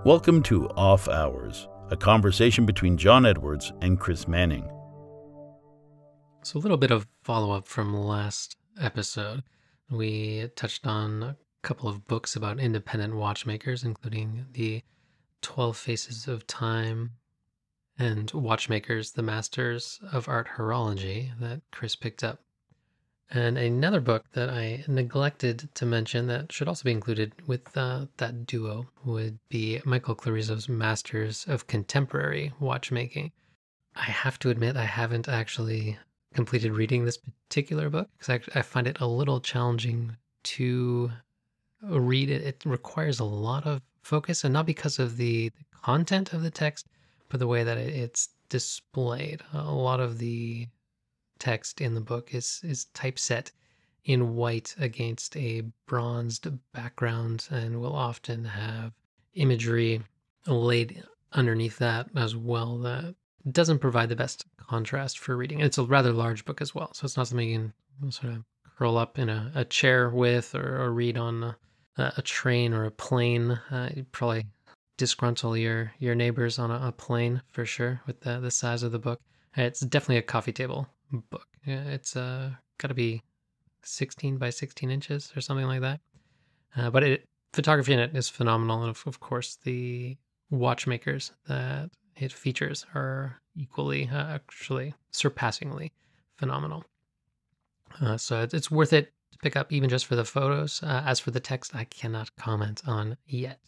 Welcome to Off Hours, a conversation between John Edwards and Chris Manning. So a little bit of follow-up from last episode. We touched on a couple of books about independent watchmakers, including the 12 Faces of Time and Watchmakers, the Masters of Art Horology that Chris picked up. And another book that I neglected to mention that should also be included with that duo would be Michael Clarizo's Masters of Contemporary Watchmaking. I have to admit, I haven't actually completed reading this particular book because I find it a little challenging to read it. It requires a lot of focus, and not because of the content of the text, but the way that it's displayed. A lot of the text in the book is typeset in white against a bronzed background and will often have imagery laid underneath that as well that doesn't provide the best contrast for reading. And it's a rather large book as well, so it's not something you can sort of curl up in a chair with or read on a train or a plane. You'd probably disgruntle your neighbors on a plane for sure with the size of the book. It's definitely a coffee table book. It's got to be 16 by 16 inches or something like that. But photography in it is phenomenal, and of course the watchmakers that it features are equally, actually surpassingly phenomenal. So it's worth it to pick up even just for the photos. As for the text, I cannot comment on yet.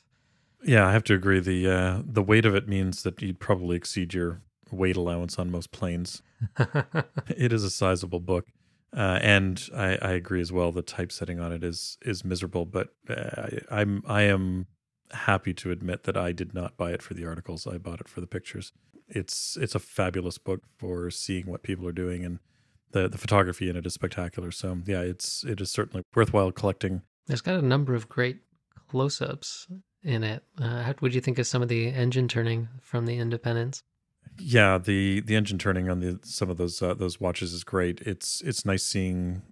Yeah, I have to agree. The weight of it means that you'd probably exceed your weight allowance on most planes. It is a sizable book. And I agree as well. The typesetting on it is miserable, but I am happy to admit that I did not buy it for the articles. I bought it for the pictures. It's a fabulous book for seeing what people are doing, and the photography in it is spectacular. So yeah, it is certainly worthwhile collecting. It's got a number of great close-ups in it. How would you think of some of the engine turning from the Independence? Yeah, the engine turning on some of those watches is great. It's nice seeing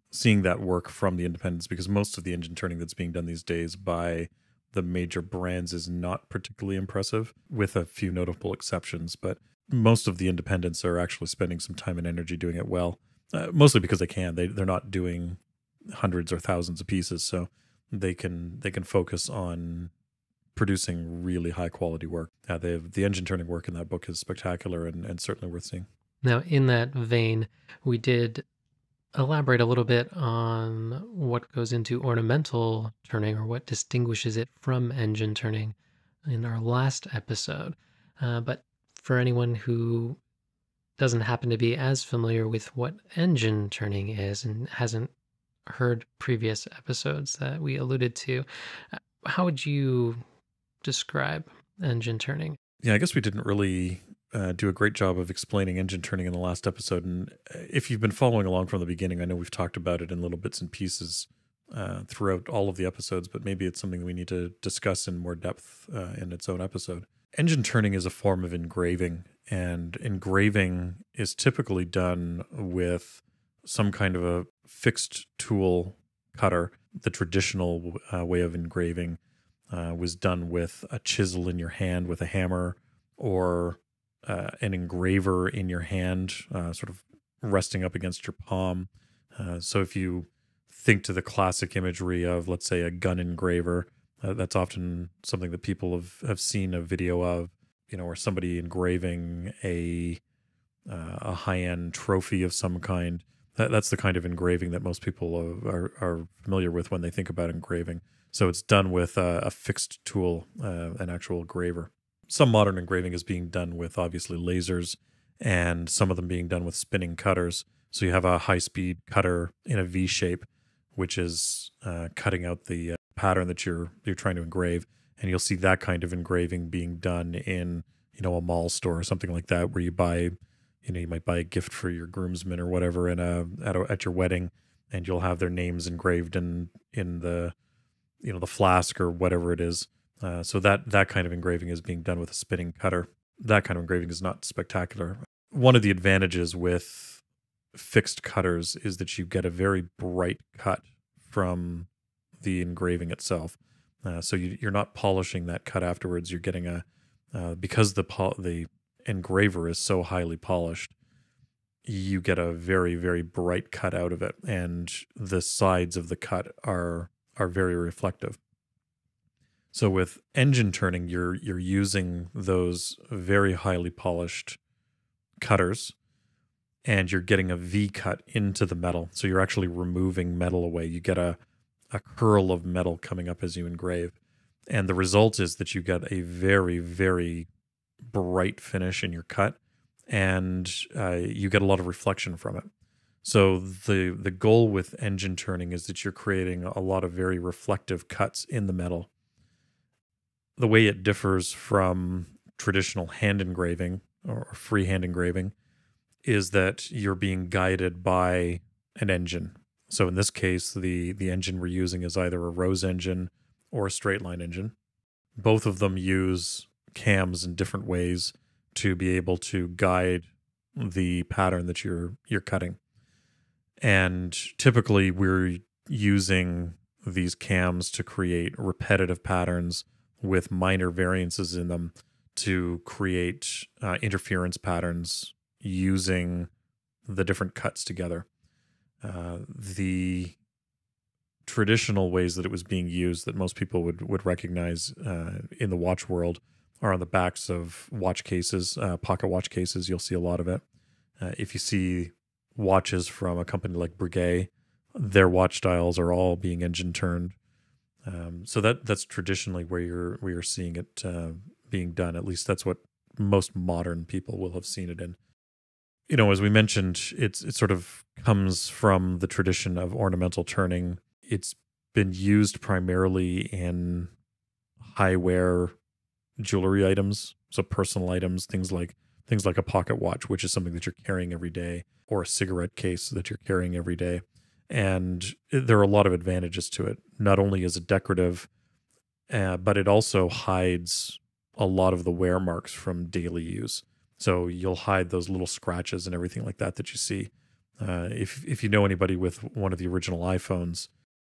that work from the Independence, because most of the engine turning that's being done these days by the major brands is not particularly impressive, with a few notable exceptions. But most of the Independents are actually spending some time and energy doing it well, mostly because they can. They're not doing hundreds or thousands of pieces, so they can focus on producing really high quality work. The engine turning work in that book is spectacular and certainly worth seeing. Now, in that vein, we did elaborate a little bit on what goes into ornamental turning, or what distinguishes it from engine turning, in our last episode. But for anyone who doesn't happen to be as familiar with what engine turning is and hasn't heard previous episodes that we alluded to, how would you describe engine turning? Yeah, I guess we didn't really do a great job of explaining engine turning in the last episode. And if you've been following along from the beginning, I know we've talked about it in little bits and pieces throughout all of the episodes, but maybe it's something we need to discuss in more depth in its own episode. Engine turning is a form of engraving, and engraving is typically done with some kind of a fixed tool cutter. The traditional way of engraving was done with a chisel in your hand with a hammer, or an engraver in your hand, sort of resting up against your palm. So if you think to the classic imagery of, let's say, a gun engraver, that's often something that people have seen a video of, or somebody engraving a high-end trophy of some kind. That's the kind of engraving that most people are familiar with when they think about engraving. So it's done with a fixed tool, an actual graver. Some modern engraving is being done with, obviously, lasers, and some of them being done with spinning cutters. So you have a high-speed cutter in a V shape, which is cutting out the pattern that you're trying to engrave. And you'll see that kind of engraving being done in, a mall store or something like that, where you buy, you might buy a gift for your groomsmen or whatever at your wedding, and you'll have their names engraved in the the flask or whatever it is. So that kind of engraving is being done with a spinning cutter. That kind of engraving is not spectacular. One of the advantages with fixed cutters is that you get a very bright cut from the engraving itself. So you're not polishing that cut afterwards. You're getting because the engraver is so highly polished, you get a very, very bright cut out of it, and the sides of the cut are very reflective. So with engine turning, you're using those very highly polished cutters, and you're getting a V cut into the metal. So you're actually removing metal away. You get a curl of metal coming up as you engrave. And the result is that you get a very, very bright finish in your cut, and you get a lot of reflection from it. So the goal with engine turning is that you're creating a lot of very reflective cuts in the metal. The way it differs from traditional hand engraving or freehand engraving is that you're being guided by an engine. So in this case, the engine we're using is either a Rose engine or a straight line engine. Both of them use cams in different ways to be able to guide the pattern that you're cutting. And typically we're using these cams to create repetitive patterns with minor variances in them to create interference patterns using the different cuts together. The traditional ways that it was being used that most people would recognize in the watch world are on the backs of watch cases, pocket watch cases. You'll see a lot of it. If you see watches from a company like Breguet, their watch dials are all being engine turned. So that's traditionally where you're seeing it being done. At least that's what most modern people will have seen it in. You know, as we mentioned, it sort of comes from the tradition of ornamental turning. It's been used primarily in high wear jewelry items, so personal items, things like a pocket watch, which is something that you're carrying every day, or a cigarette case that you're carrying every day. And there are a lot of advantages to it. Not only is it decorative, but it also hides a lot of the wear marks from daily use. So you'll hide those little scratches and everything like that you see. If you know anybody with one of the original iPhones,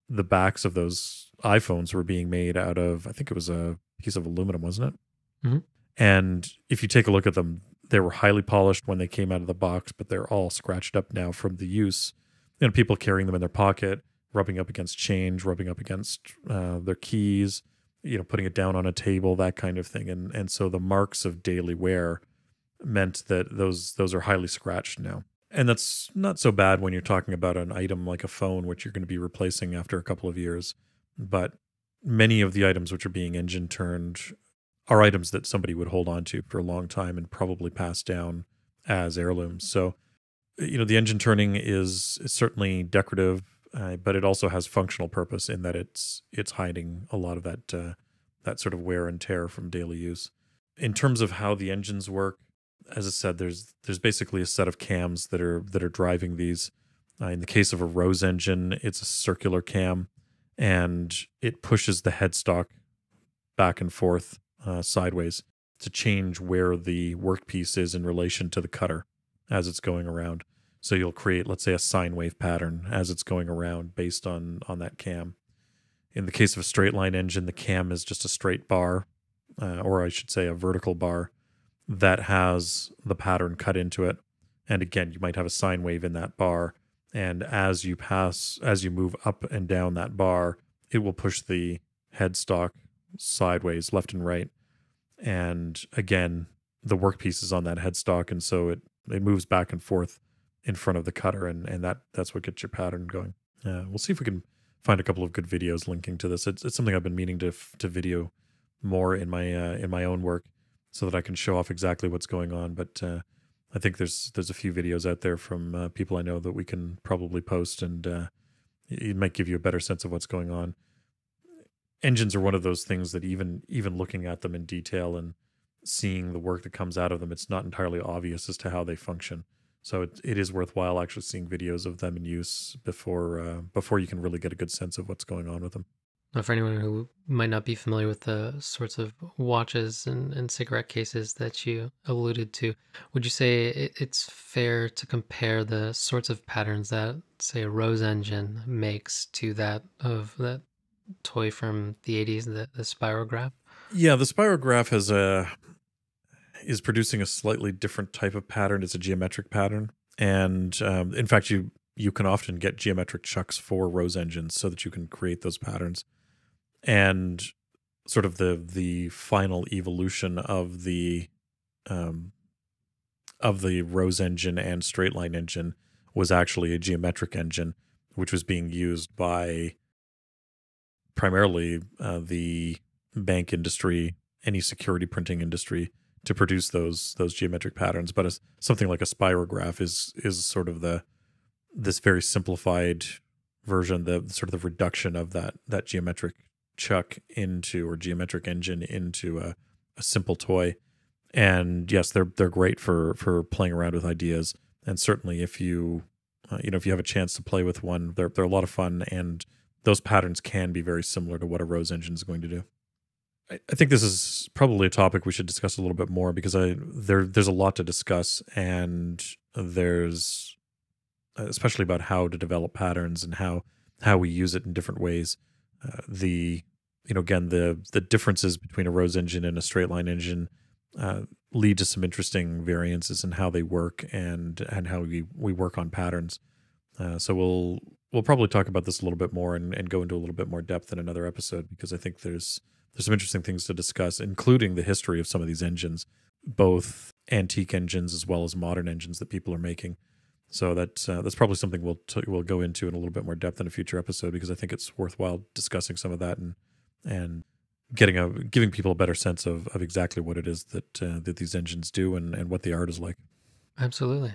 the backs of those iPhones were being made out of, I think it was a piece of aluminum, wasn't it? Mm-hmm. And if you take a look at them, they were highly polished when they came out of the box, but they're all scratched up now from the use. And people carrying them in their pocket, rubbing up against change, rubbing up against their keys, putting it down on a table, that kind of thing. And so the marks of daily wear meant that those are highly scratched now. And that's not so bad when you're talking about an item like a phone, which you're going to be replacing after a couple of years. But many of the items which are being engine turned are items that somebody would hold on to for a long time and probably pass down as heirlooms. So, the engine turning is certainly decorative, but it also has functional purpose in that it's hiding a lot of that sort of wear and tear from daily use. In terms of how the engines work, as I said, there's basically a set of cams that are driving these. In the case of a Rose engine, it's a circular cam, and it pushes the headstock back and forth sideways to change where the workpiece is in relation to the cutter as it's going around. So you'll create, let's say, a sine wave pattern as it's going around based on that cam. In the case of a straight line engine, the cam is just a straight bar, or I should say a vertical bar, that has the pattern cut into it. And again, you might have a sine wave in that bar. And as you move up and down that bar, it will push the headstock sideways, left and right. And again, the workpiece is on that headstock. And so it moves back and forth in front of the cutter. And that's what gets your pattern going. We'll see if we can find a couple of good videos linking to this. It's something I've been meaning to video more in my own work, so that I can show off exactly what's going on. But I think there's a few videos out there from people I know that we can probably post, and it might give you a better sense of what's going on. Engines are one of those things that even looking at them in detail and seeing the work that comes out of them, it's not entirely obvious as to how they function. So it is worthwhile actually seeing videos of them in use before you can really get a good sense of what's going on with them. Now, for anyone who might not be familiar with the sorts of watches and cigarette cases that you alluded to, would you say it's fair to compare the sorts of patterns that, say, a Rose engine makes to that of that toy from the 80s, the Spirograph. Yeah, the Spirograph is producing a slightly different type of pattern. It's a geometric pattern, and in fact, you can often get geometric chucks for Rose engines so that you can create those patterns. And sort of the final evolution of the Rose engine and Straight Line engine was actually a geometric engine, which was being used by primarily the bank industry, any security printing industry, to produce those geometric patterns. But something like a Spirograph is sort of this very simplified version, the sort of the reduction of that geometric chuck into, or geometric engine into, a simple toy. And yes, they're great for playing around with ideas. And certainly, if you if you have a chance to play with one, they're a lot of fun. And those patterns can be very similar to what a Rose engine is going to do. I think this is probably a topic we should discuss a little bit more, because there's a lot to discuss, and there's especially about how to develop patterns and how we use it in different ways. Again, the differences between a Rose engine and a Straight Line engine lead to some interesting variances in how they work and how we work on patterns. So we'll probably talk about this a little bit more and go into a little bit more depth in another episode, because I think there's some interesting things to discuss, including the history of some of these engines, both antique engines as well as modern engines that people are making. So that's probably something we'll go into in a little bit more depth in a future episode, because I think it's worthwhile discussing some of that and giving people a better sense of exactly what it is that these engines do and what the art is like. Absolutely.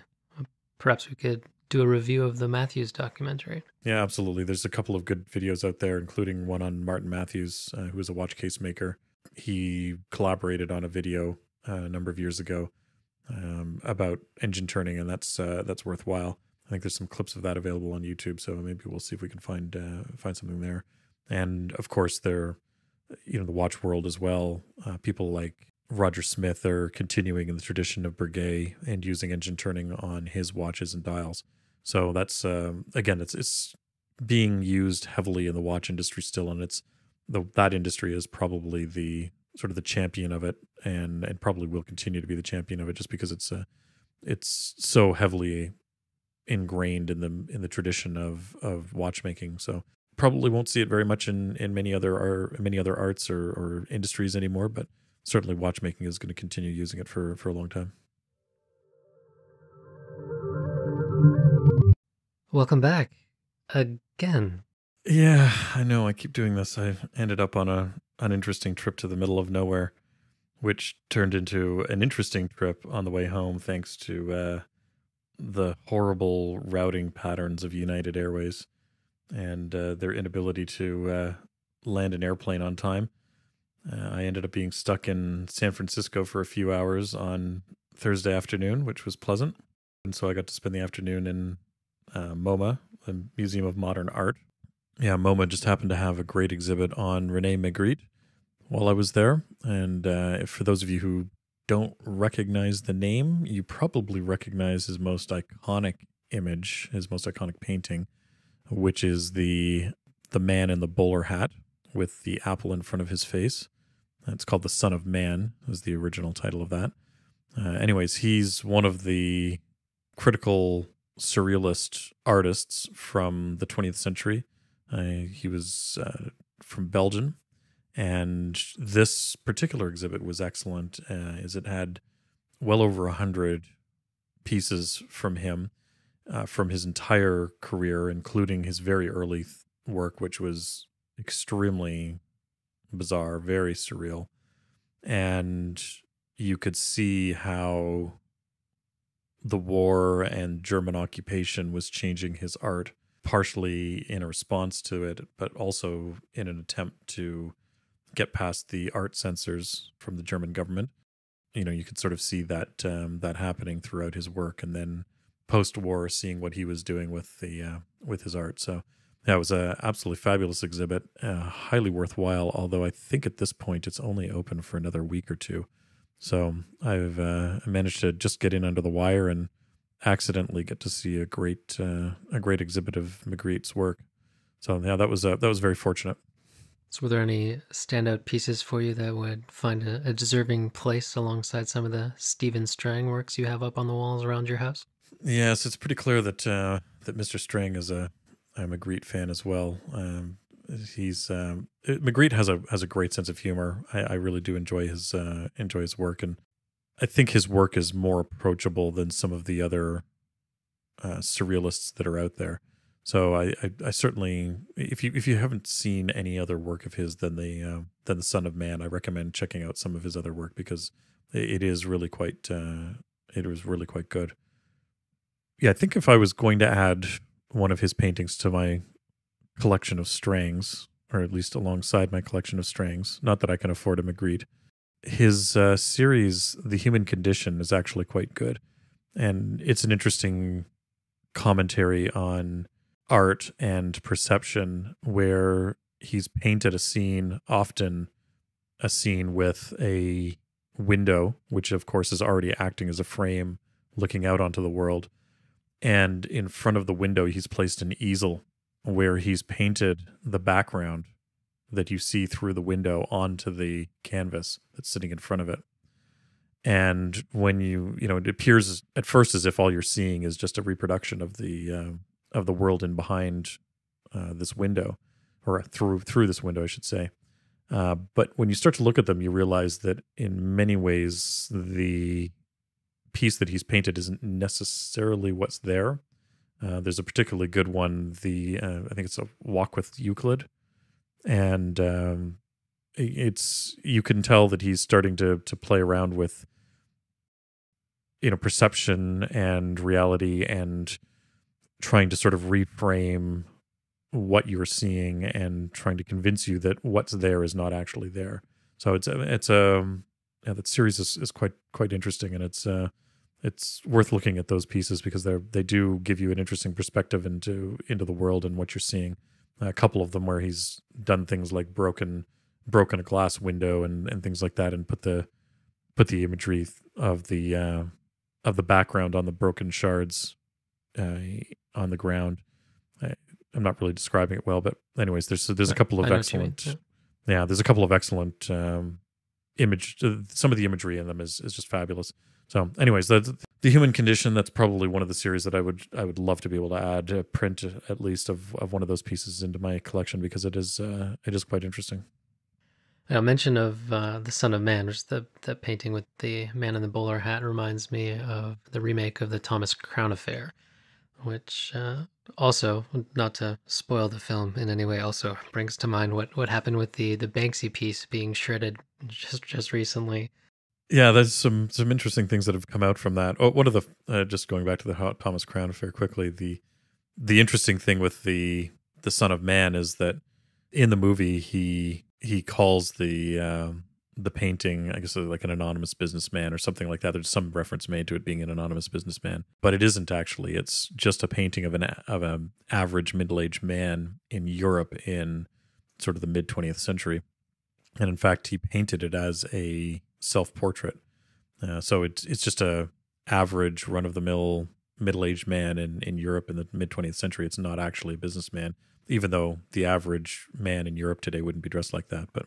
Perhaps we could do a review of the Matthews documentary. Yeah, absolutely. There's a couple of good videos out there, including one on Martin Matthews, who is a watch case maker. He collaborated on a video a number of years ago about engine turning, and that's worthwhile. I think there's some clips of that available on YouTube, so maybe we'll see if we can find something there. And of course, the watch world as well. People like Roger Smith are continuing in the tradition of Breguet and using engine turning on his watches and dials. So that's again, it's being used heavily in the watch industry still, and that industry is probably the sort of the champion of it, and probably will continue to be the champion of it, just because it's so heavily ingrained in the tradition of watchmaking. So probably won't see it very much in many other arts or industries anymore, but certainly watchmaking is going to continue using it for a long time. Welcome back again. Yeah, I know. I keep doing this. I ended up on an interesting trip to the middle of nowhere, which turned into an interesting trip on the way home, thanks to the horrible routing patterns of United Airways and their inability to land an airplane on time. I ended up being stuck in San Francisco for a few hours on Thursday afternoon, which was pleasant. And so I got to spend the afternoon in MoMA, the Museum of Modern Art. Yeah, MoMA just happened to have a great exhibit on Rene Magritte while I was there. And for those of you who don't recognize the name, you probably recognize his most iconic image, his most iconic painting, which is the man in the bowler hat with the apple in front of his face. It's called The Son of Man, is the original title of that. Anyways, he's one of the critical surrealist artists from the 20th century. He was from Belgium, and this particular exhibit was excellent, as it had well over 100 pieces from him, from his entire career, including his very early work, which was extremely bizarre, very surreal. And you could see how the war and German occupation was changing his art, partially in a response to it, but also in an attempt to get past the art censors from the German government. You could sort of see that that happening throughout his work, and then post-war, seeing what he was doing with his art. So yeah, it was a absolutely fabulous exhibit, highly worthwhile. Although I think at this point it's only open for another week or two. So I've managed to just get in under the wire and accidentally get to see a great exhibit of Magritte's work. So yeah, that was very fortunate. So were there any standout pieces for you that would find a deserving place alongside some of the Stephen Strang works you have up on the walls around your house? Yes, it's pretty clear that that Mr. Strang is a Magritte fan as well. Magritte has a great sense of humor. I really do enjoy his work, and I think his work is more approachable than some of the other surrealists that are out there. So I certainly, if you haven't seen any other work of his than the Son of Man, I recommend checking out some of his other work because it is really quite it was really quite good. Yeah, I think if I was going to add one of his paintings to my collection of Strangs, or at least alongside my collection of Strangs, not that I can afford a Magritte, his series, The Human Condition, is actually quite good. And it's an interesting commentary on art and perception where he's painted a scene, often a scene with a window, which of course is already acting as a frame looking out onto the world. And in front of the window, he's placed an easel where he's painted the background that you see through the window onto the canvas that's sitting in front of it. And when it appears at first as if all you're seeing is just a reproduction of the world in behind this window, or through this window, I should say. But when you start to look at them, you realize that in many ways the piece that he's painted isn't necessarily what's there. There's a particularly good one. I think it's a Walk with Euclid, and you can tell that he's starting to play around with perception and reality, and trying to sort of reframe what you're seeing and trying to convince you that what's there is not actually there. So that series is quite interesting, and it's worth looking at those pieces because they do give you an interesting perspective into the world and what you're seeing. A couple of them where he's done things like broken a glass window and things like that, and put the imagery of the background on the broken shards on the ground. I'm not really describing it well, but anyways, there's a couple of excellent. Yeah, there's a couple of excellent some of the imagery in them is just fabulous. So, anyways, the Human Condition, that's probably one of the series that I would love to be able to add a print at least of one of those pieces into my collection because it is quite interesting. A mention of The Son of Man, which is that painting with the man in the bowler hat, reminds me of the remake of the Thomas Crown Affair, which also, not to spoil the film in any way, also brings to mind what happened with the Banksy piece being shredded just recently. Yeah, there's some interesting things that have come out from that. Oh, one of the just going back to the Thomas Crown Affair quickly, the interesting thing with the Son of Man is that in the movie he calls the painting, I guess, like an anonymous businessman or something like that. There's some reference made to it being an anonymous businessman, but it isn't actually. It's just a painting of an average middle-aged man in Europe in sort of the mid 20th century, and in fact, he painted it as a self-portrait. So it's just a average run-of-the-mill middle-aged man in Europe in the mid 20th century. It's not actually a businessman, even though the average man in Europe today wouldn't be dressed like that. But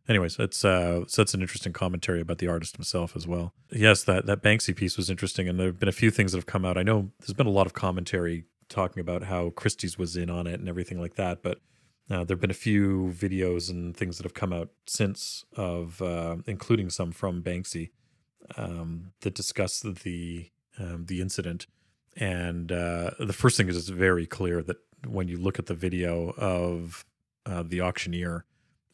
anyways, so that's an interesting commentary about the artist himself as well. Yes, that Banksy piece was interesting, and there have been a few things that have come out. I know there's been a lot of commentary talking about how Christie's was in on it and everything like that, but there have been a few videos and things that have come out since of, including some from Banksy, that discuss the incident. And the first thing is it's very clear that when you look at the video of the auctioneer,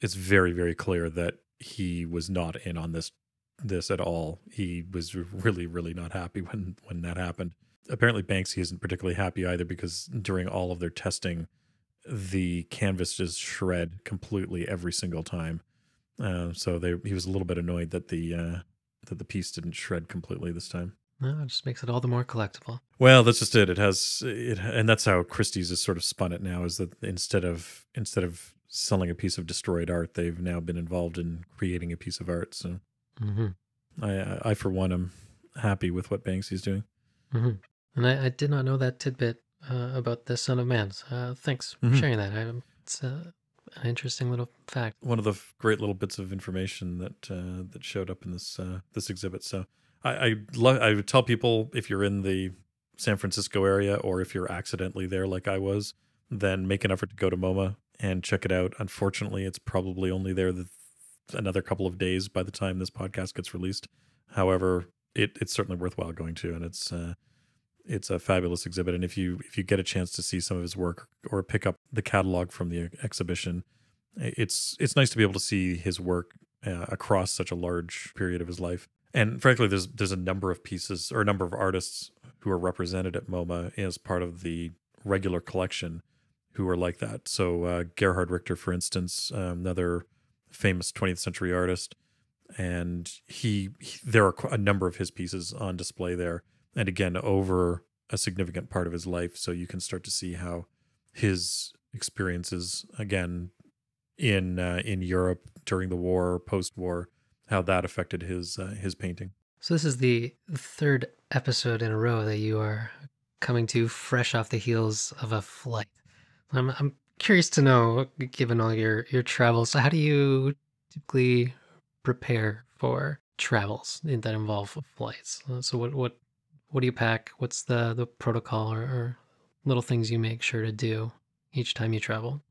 it's very, very clear that he was not in on this at all. He was really, really not happy when that happened. Apparently Banksy isn't particularly happy either because during all of their testing, the canvas just shred completely every single time. So he was a little bit annoyed that the piece didn't shred completely this time. No, it just makes it all the more collectible. Well, that's just it. And that's how Christie's has sort of spun it now, is that instead of selling a piece of destroyed art, they've now been involved in creating a piece of art. So I for one, am happy with what Banksy's doing. And I did not know that tidbit about the Son of Man. Thanks for sharing that. It's an interesting little fact. One of the great little bits of information that showed up in this exhibit. So I would tell people, if you're in the San Francisco area, or if you're accidentally there like I was, then make an effort to go to MoMA and check it out. Unfortunately, it's probably only there another couple of days by the time this podcast gets released. However, it's certainly worthwhile going to, and it's a fabulous exhibit. And if you get a chance to see some of his work or pick up the catalog from the exhibition, it's nice to be able to see his work across such a large period of his life. And frankly, there's a number of pieces, or a number of artists who are represented at MoMA as part of the regular collection who are like that. So Gerhard Richter, for instance, another famous 20th century artist, and there are a number of his pieces on display there, and again over a significant part of his life. So you can start to see how his experiences, again in Europe during the war, post-war, how that affected his painting. So this is the third episode in a row that you are coming to fresh off the heels of a flight. I'm curious to know, given all your travels, how do you typically prepare for travels that involve flights? So what do you pack? What's the protocol or little things you make sure to do each time you travel?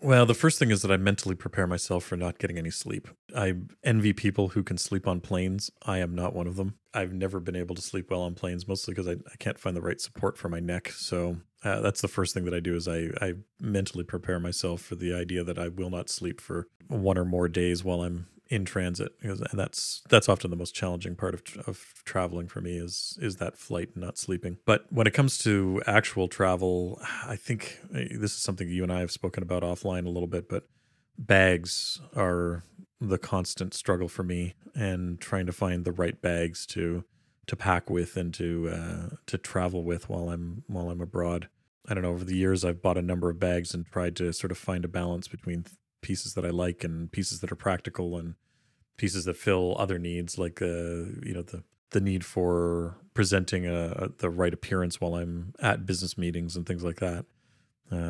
Well, the first thing is that I mentally prepare myself for not getting any sleep. I envy people who can sleep on planes. I am not one of them. I've never been able to sleep well on planes, mostly because I can't find the right support for my neck. So that's the first thing that I do, is I mentally prepare myself for the idea that I will not sleep for one or more days while I'm in transit, and that's often the most challenging part of traveling for me, is that flight and not sleeping. But when it comes to actual travel, I think this is something you and I have spoken about offline a little bit, but bags are the constant struggle for me, and trying to find the right bags to pack with and to travel with while I'm abroad. I don't know, over the years I've bought a number of bags and tried to sort of find a balance between pieces that I like and pieces that are practical and pieces that fill other needs, like the need for presenting the right appearance while I'm at business meetings and things like that.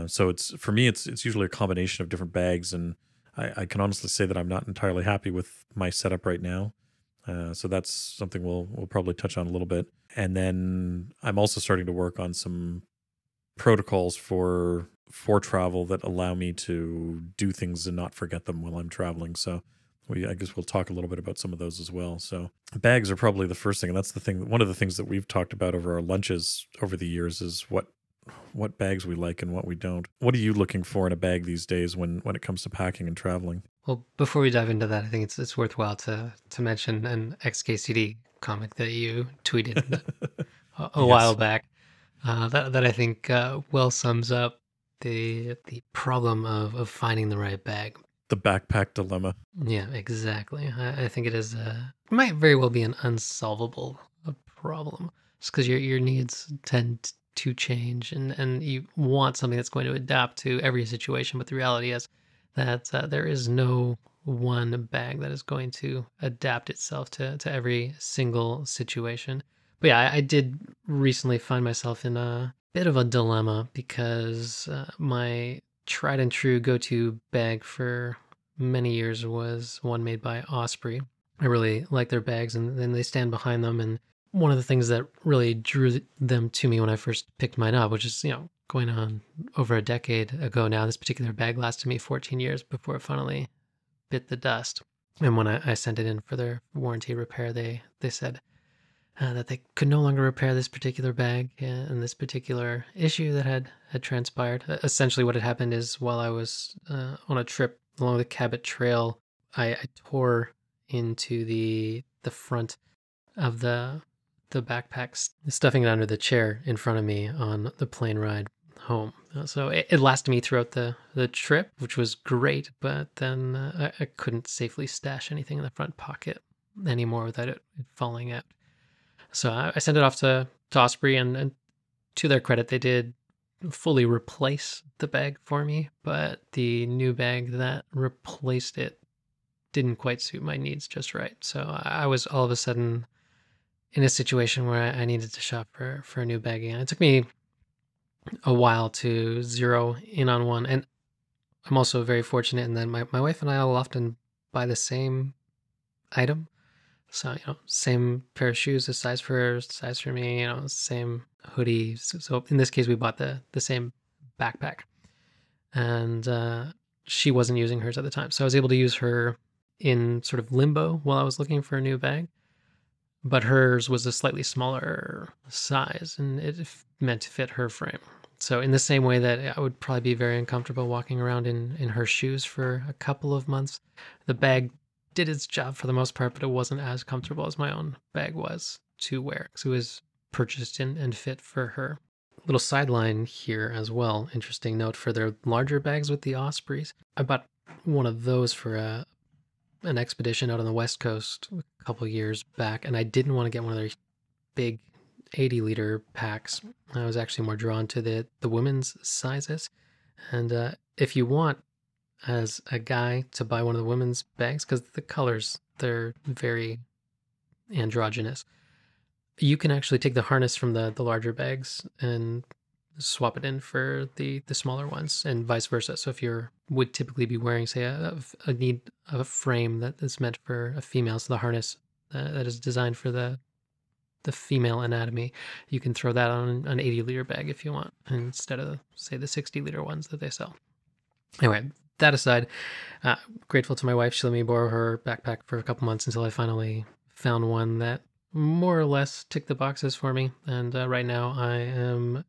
So it's usually a combination of different bags, and I can honestly say that I'm not entirely happy with my setup right now. So that's something we'll probably touch on a little bit. And then I'm also starting to work on some protocols for travel that allow me to do things and not forget them while I'm traveling. So I guess we'll talk a little bit about some of those as well. So bags are probably the first thing, and that's the thing. One of the things that we've talked about over our lunches over the years is what bags we like and what we don't. What are you looking for in a bag these days when it comes to packing and traveling? Well, before we dive into that, I think it's worthwhile to mention an XKCD comic that you tweeted a while back. That I think well sums up the problem of finding the right bag. The backpack dilemma. Yeah, exactly. I think it might very well be an unsolvable problem, just because your needs tend to change, and you want something that's going to adapt to every situation. But the reality is that there is no one bag that is going to adapt itself to every single situation. But yeah, I did recently find myself in a bit of a dilemma, because my tried and true go-to bag for many years was one made by Osprey. I really like their bags, and then they stand behind them. And one of the things that really drew them to me when I first picked mine up, which is, going on over a decade ago now, this particular bag lasted me 14 years before it finally bit the dust. And when I sent it in for their warranty repair, they said that they could no longer repair this particular bag and this particular issue that had transpired. Essentially what had happened is, while I was on a trip along the Cabot Trail, I tore into the front of the backpack, stuffing it under the chair in front of me on the plane ride home. So it lasted me throughout the trip, which was great, but then I couldn't safely stash anything in the front pocket anymore without it falling out. So I sent it off to Osprey, and to their credit, they did fully replace the bag for me, but the new bag that replaced it didn't quite suit my needs just right. So I was all of a sudden in a situation where I needed to shop for a new bag again. It took me a while to zero in on one, and I'm also very fortunate in that my wife and I will often buy the same item. So, same pair of shoes, a size for her, size for me, same hoodie. So in this case, we bought the same backpack. And she wasn't using hers at the time. So I was able to use her in sort of limbo while I was looking for a new bag. But hers was a slightly smaller size, and it meant to fit her frame. So in the same way that I would probably be very uncomfortable walking around in her shoes for a couple of months, the bag did its job for the most part, but it wasn't as comfortable as my own bag was to wear because it was purchased and fit for her. Little sideline here as well. Interesting note for their larger bags with the Ospreys. I bought one of those for an expedition out on the West Coast a couple years back, and I didn't want to get one of their big 80-liter packs. I was actually more drawn to the women's sizes. And if you want, as a guy, to buy one of the women's bags, because the colors, they're very androgynous, you can actually take the harness from the larger bags and swap it in for the smaller ones, and vice versa. So if you would typically be wearing, say, a need of a frame that is meant for a female, so the harness that is designed for the female anatomy, you can throw that on an 80-liter bag if you want, instead of, say, the 60-liter ones that they sell. Anyway, that aside, grateful to my wife. She let me borrow her backpack for a couple months until I finally found one that more or less ticked the boxes for me. And right now I am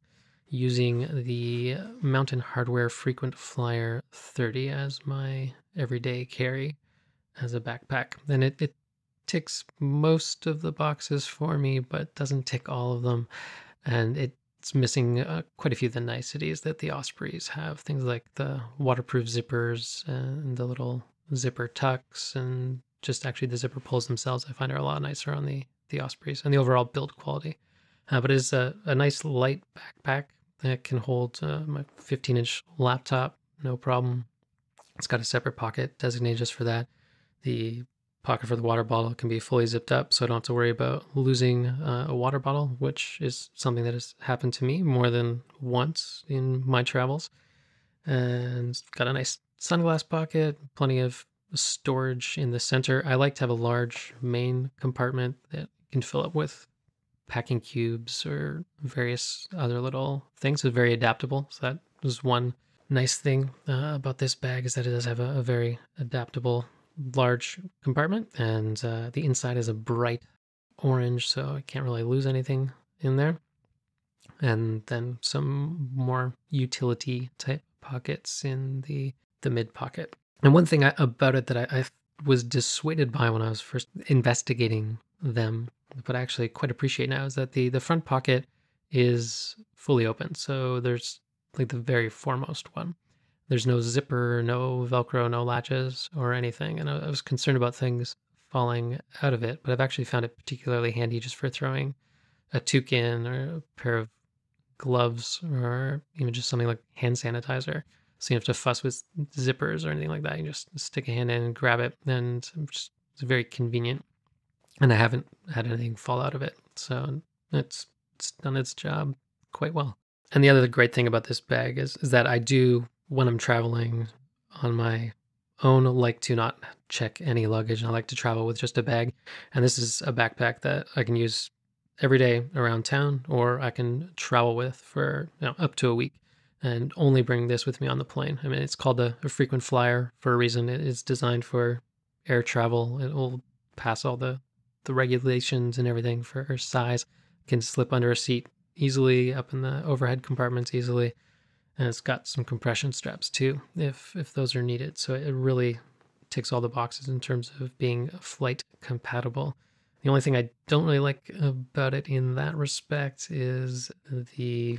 using the Mountain Hardwear Frequent Flyer 30 as my everyday carry as a backpack. And it ticks most of the boxes for me, but doesn't tick all of them. And it's missing quite a few of the niceties that the Ospreys have. Things like the waterproof zippers and the little zipper tucks, and just actually the zipper pulls themselves I find are a lot nicer on the Ospreys, and the overall build quality. But it is a nice light backpack that can hold my 15-inch laptop, no problem. It's got a separate pocket designated just for that. The pocket for the water bottle can be fully zipped up, so I don't have to worry about losing a water bottle, which is something that has happened to me more than once in my travels. And it's got a nice sunglass pocket, plenty of storage in the center. I like to have a large main compartment that can fill up with packing cubes or various other little things. It's very adaptable. So that is one nice thing about this bag, is that it does have a very adaptable large compartment, and the inside is a bright orange, so I can't really lose anything in there. And then some more utility type pockets in the mid pocket. And one thing about it that I was dissuaded by when I was first investigating them, but I actually quite appreciate now, is that the front pocket is fully open. So there's like the very foremost one. There's no zipper, no Velcro, no latches or anything. And I was concerned about things falling out of it, but I've actually found it particularly handy just for throwing a toucan or a pair of gloves, or even just something like hand sanitizer. So you don't have to fuss with zippers or anything like that. You just stick a hand in and grab it, and it's very convenient. And I haven't had anything fall out of it. So it's done its job quite well. And the other great thing about this bag is that I do, when I'm traveling on my own, like to not check any luggage. I like to travel with just a bag. And this is a backpack that I can use every day around town, or I can travel with for up to a week and only bring this with me on the plane. I mean, it's called a frequent flyer for a reason. It is designed for air travel. It will pass all the regulations and everything for size. It can slip under a seat easily, up in the overhead compartments easily. And it's got some compression straps too, if those are needed. So it really ticks all the boxes in terms of being flight compatible. The only thing I don't really like about it in that respect is the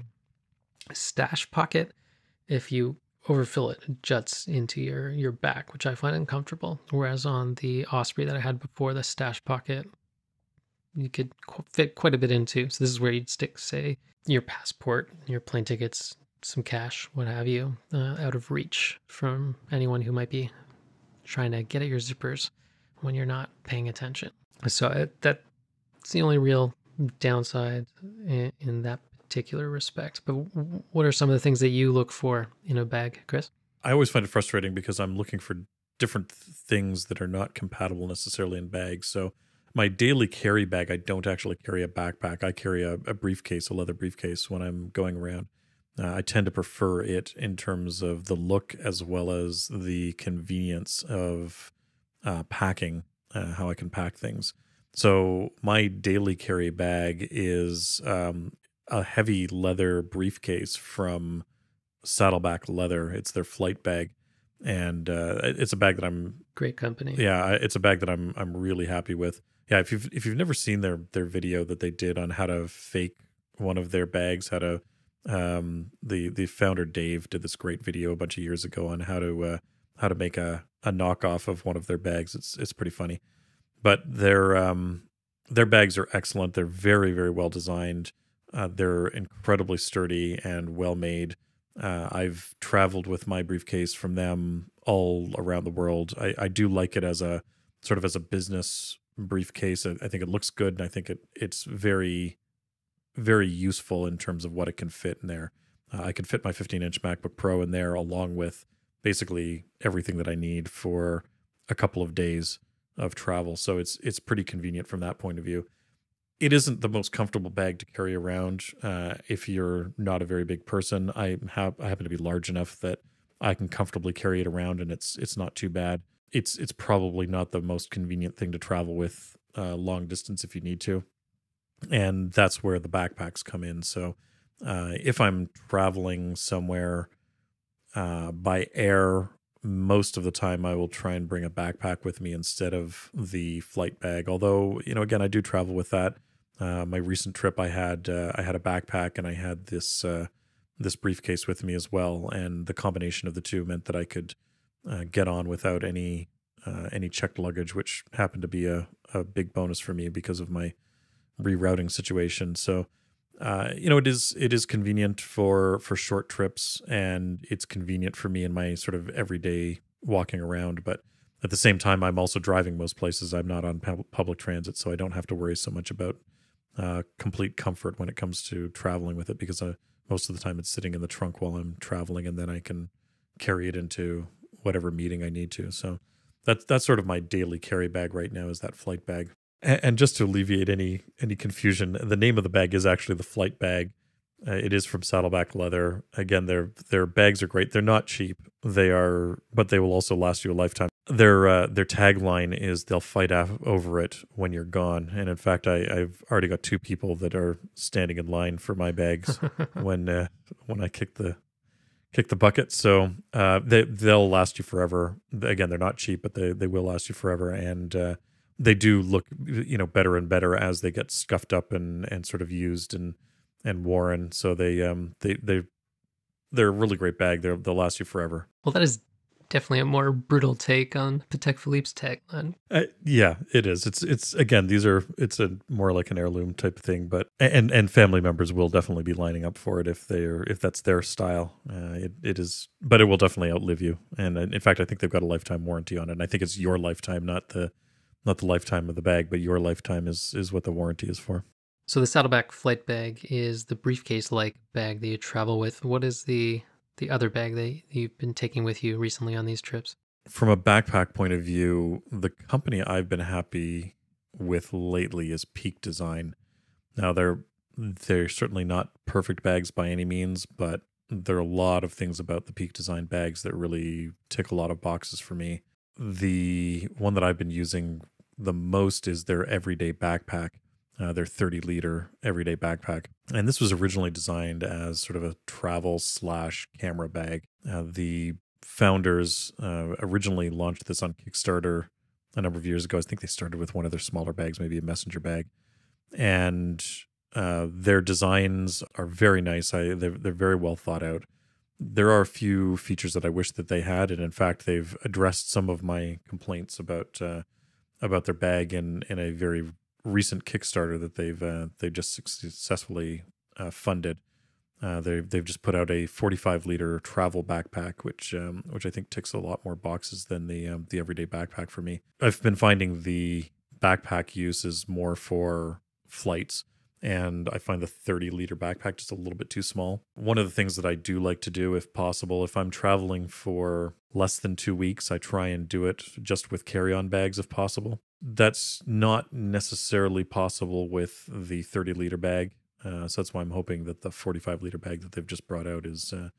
stash pocket. If you overfill it, it juts into your back, which I find uncomfortable. Whereas on the Osprey that I had before, the stash pocket, you could fit quite a bit into. So this is where you'd stick, say, your passport, your plane tickets, some cash, what have you, out of reach from anyone who might be trying to get at your zippers when you're not paying attention. So that's the only real downside in that particular respect. But what are some of the things that you look for in a bag, Chris? I always find it frustrating because I'm looking for different things that are not compatible necessarily in bags. So my daily carry bag, I don't actually carry a backpack. I carry a briefcase, a leather briefcase when I'm going around. I tend to prefer it in terms of the look as well as the convenience of packing, how I can pack things. So my daily carry bag is a heavy leather briefcase from Saddleback Leather. It's their flight bag, and it's a bag that I'm Great company. yeah, it's a bag that I'm really happy with. Yeah, if you've never seen their video that they did on how to fake one of their bags, how to the founder Dave did this great video a bunch of years ago on how to make a knockoff of one of their bags. It's pretty funny, but their bags are excellent. They're very, very well designed. They're incredibly sturdy and well made. I've traveled with my briefcase from them all around the world. I do like it as a sort of as a business briefcase. I think it looks good, and I think it's very, very useful in terms of what it can fit in there. I can fit my 15-inch MacBook Pro in there along with basically everything that I need for a couple of days of travel. So it's pretty convenient from that point of view. It isn't the most comfortable bag to carry around if you're not a very big person. I happen to be large enough that I can comfortably carry it around, and it's not too bad. It's probably not the most convenient thing to travel with long distance if you need to, and that's where the backpacks come in. So if I'm traveling somewhere by air, most of the time I will try and bring a backpack with me instead of the flight bag. Although, again, I do travel with that. My recent trip, I had a backpack and I had this briefcase with me as well, and the combination of the two meant that I could get on without any checked luggage, which happened to be a big bonus for me because of my rerouting situation. So, it is convenient for short trips, and it's convenient for me in my sort of everyday walking around. But at the same time, I'm also driving most places. I'm not on public transit, so I don't have to worry so much about complete comfort when it comes to traveling with it, because most of the time it's sitting in the trunk while I'm traveling, and then I can carry it into whatever meeting I need to. So that's sort of my daily carry bag right now, is that flight bag. And just to alleviate any confusion, the name of the bag is actually the flight bag. It is from Saddleback Leather. Again, their bags are great. They're not cheap. But they will also last you a lifetime. Their tagline is they'll fight over it when you're gone. And in fact, I've already got 2 people that are standing in line for my bags when I kick the bucket. So they'll last you forever. Again, they're not cheap, but they will last you forever. And they do look, better and better as they get scuffed up and sort of used and worn. So they're a really great bag. They'll last you forever. Well, that is definitely a more brutal take on Patek Philippe's tagline. Yeah, it is. It's again, it's a more like an heirloom type of thing, but and family members will definitely be lining up for it if that's their style. It is, but it will definitely outlive you. And in fact, I think they've got a lifetime warranty on it. And I think it's your lifetime, not the lifetime of the bag, but your lifetime is what the warranty is for. So the Saddleback flight bag is the briefcase-like bag that you travel with. What is the other bag that you've been taking with you recently on these trips? From a backpack point of view, the company I've been happy with lately is Peak Design. Now, they're certainly not perfect bags by any means, but there are a lot of things about the Peak Design bags that really tick a lot of boxes for me. The one that I've been using the most is their everyday backpack, their 30-liter everyday backpack. And this was originally designed as sort of a travel/camera bag. The founders originally launched this on Kickstarter a number of years ago. I think they started with one of their smaller bags, maybe a messenger bag. And their designs are very nice. They're very well thought out. There are a few features that I wish that they had, and in fact, they've addressed some of my complaints about their bag in a very recent Kickstarter that they've just successfully funded. They've just put out a 45-liter travel backpack, which I think ticks a lot more boxes than the everyday backpack for me. I've been finding the backpack use is more for flights, and I find the 30-liter backpack just a little bit too small. One of the things that I do like to do, if possible, if I'm traveling for less than 2 weeks, I try and do it just with carry-on bags if possible. That's not necessarily possible with the 30-liter bag, so that's why I'm hoping that the 45-liter bag that they've just brought out is going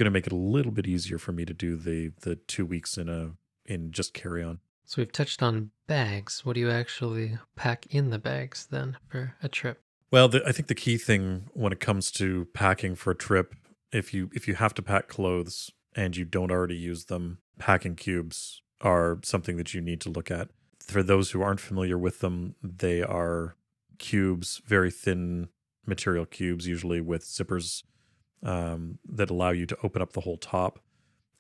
to make it a little bit easier for me to do the 2 weeks in just carry-on. So we've touched on bags. What do you actually pack in the bags then for a trip? Well, I think the key thing when it comes to packing for a trip, if you have to pack clothes and you don't already use them, packing cubes are something that you need to look at. For those who aren't familiar with them, they are cubes, very thin material cubes, usually with zippers that allow you to open up the whole top.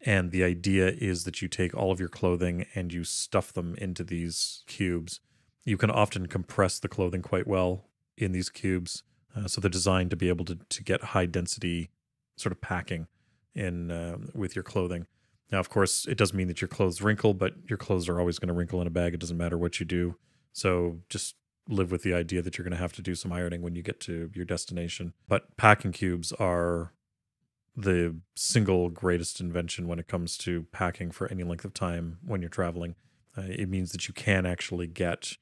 And the idea is that you take all of your clothing and you stuff them into these cubes. You can often compress the clothing quite well in these cubes. So they're designed to be able to get high density sort of packing in with your clothing. Now, of course, it doesn't mean that your clothes wrinkle, but your clothes are always going to wrinkle in a bag. It doesn't matter what you do. So just live with the idea that you're going to have to do some ironing when you get to your destination. But packing cubes are the single greatest invention when it comes to packing for any length of time when you're traveling. It means that you can actually get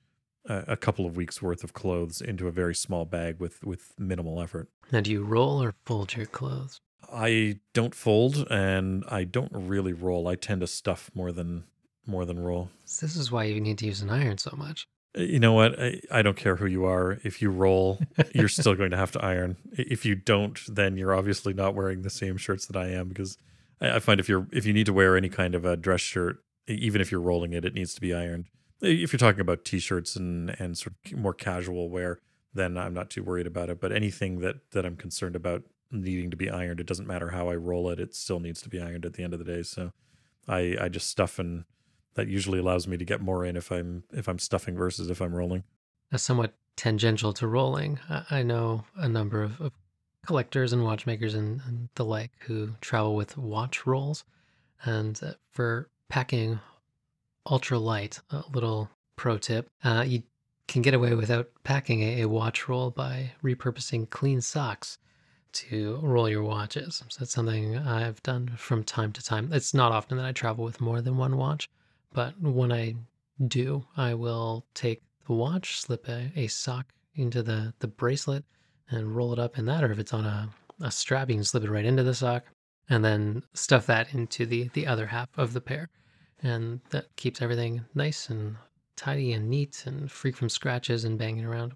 a couple of weeks worth of clothes into a very small bag with minimal effort. Now, do you roll or fold your clothes? I don't fold and I don't really roll. I tend to stuff more than roll. So this is why you need to use an iron so much. You know what? I don't care who you are. If you roll, you're still going to have to iron. If you don't, then you're obviously not wearing the same shirts that I am, because I find if you need to wear any kind of a dress shirt, even if you're rolling it, it needs to be ironed. If you're talking about t-shirts and sort of more casual wear, then I'm not too worried about it. But anything that I'm concerned about needing to be ironed, it doesn't matter how I roll it, it still needs to be ironed at the end of the day. So I just stuff, and that usually allows me to get more in if I'm stuffing versus if I'm rolling. That's somewhat tangential to rolling. I know a number of collectors and watchmakers and the like who travel with watch rolls. And for packing ultralight, a little pro tip, you can get away without packing a watch roll by repurposing clean socks to roll your watches. So that's something I've done from time to time. It's not often that I travel with more than one watch, but when I do, I will take the watch, slip a sock into the bracelet and roll it up in that. Or if it's on a strap, you can slip it right into the sock and then stuff that into the other half of the pair. And that keeps everything nice and tidy and neat and free from scratches and banging around.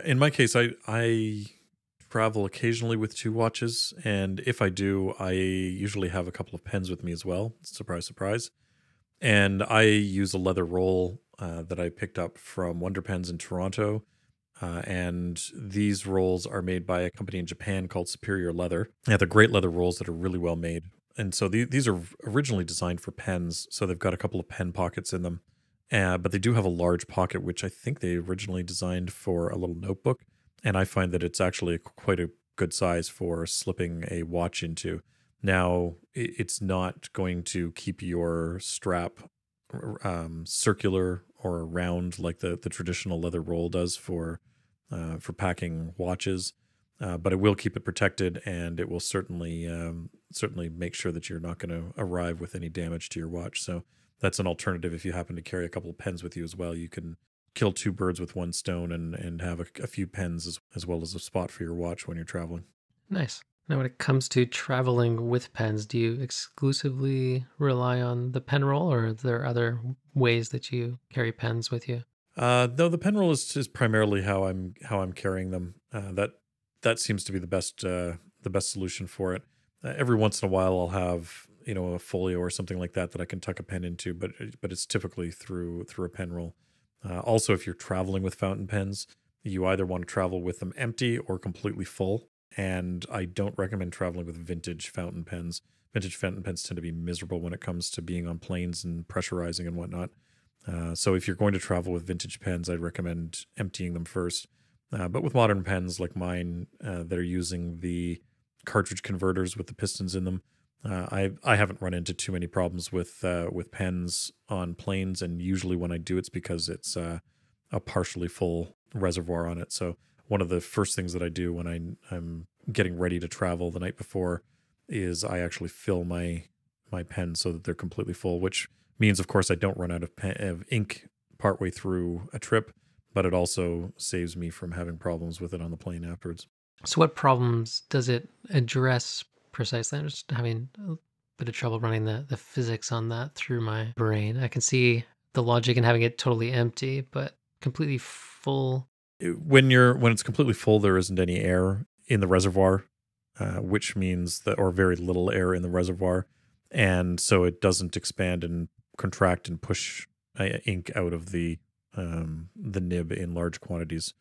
In my case, I travel occasionally with 2 watches, and if I do, I usually have a couple of pens with me as well. Surprise, surprise. And I use a leather roll that I picked up from Wonder Pens in Toronto. And these rolls are made by a company in Japan called Superior Leather. Yeah, they're great leather rolls that are really well made. And so these are originally designed for pens. So they've got a couple of pen pockets in them. But they do have a large pocket, which I think they originally designed for a little notebook. And I find that it's actually quite a good size for slipping a watch into. Now, it's not going to keep your strap circular or round like the traditional leather roll does for packing watches, but it will keep it protected, and it will certainly make sure that you're not going to arrive with any damage to your watch. So that's an alternative. If you happen to carry a couple of pens with you as well, you can kill 2 birds with 1 stone and have a few pens as well as a spot for your watch when you're traveling. Nice. Now, when it comes to traveling with pens, do you exclusively rely on the pen roll, or are there other ways that you carry pens with you? No, the pen roll is primarily how I'm carrying them. That seems to be the best solution for it. Every once in a while, I'll have a folio or something like that I can tuck a pen into, but it's typically through a pen roll. Also, if you're traveling with fountain pens, you either want to travel with them empty or completely full. And I don't recommend traveling with vintage fountain pens. Vintage fountain pens tend to be miserable when it comes to being on planes and pressurizing and whatnot. So if you're going to travel with vintage pens, I'd recommend emptying them first. But with modern pens like mine that are using the cartridge converters with the pistons in them, I haven't run into too many problems with pens on planes. And usually when I do, it's because it's a partially full reservoir on it. So one of the first things that I do when I'm getting ready to travel the night before is I actually fill my pens so that they're completely full, which means, of course, I don't run out of ink partway through a trip, but it also saves me from having problems with it on the plane afterwards. So what problems does it address precisely? I'm just having a bit of trouble running the physics on that through my brain. I can see the logic in having it totally empty, but completely full. When it's completely full, there isn't any air in the reservoir, which means that, or very little air in the reservoir, and so it doesn't expand and contract and push ink out of the nib in large quantities.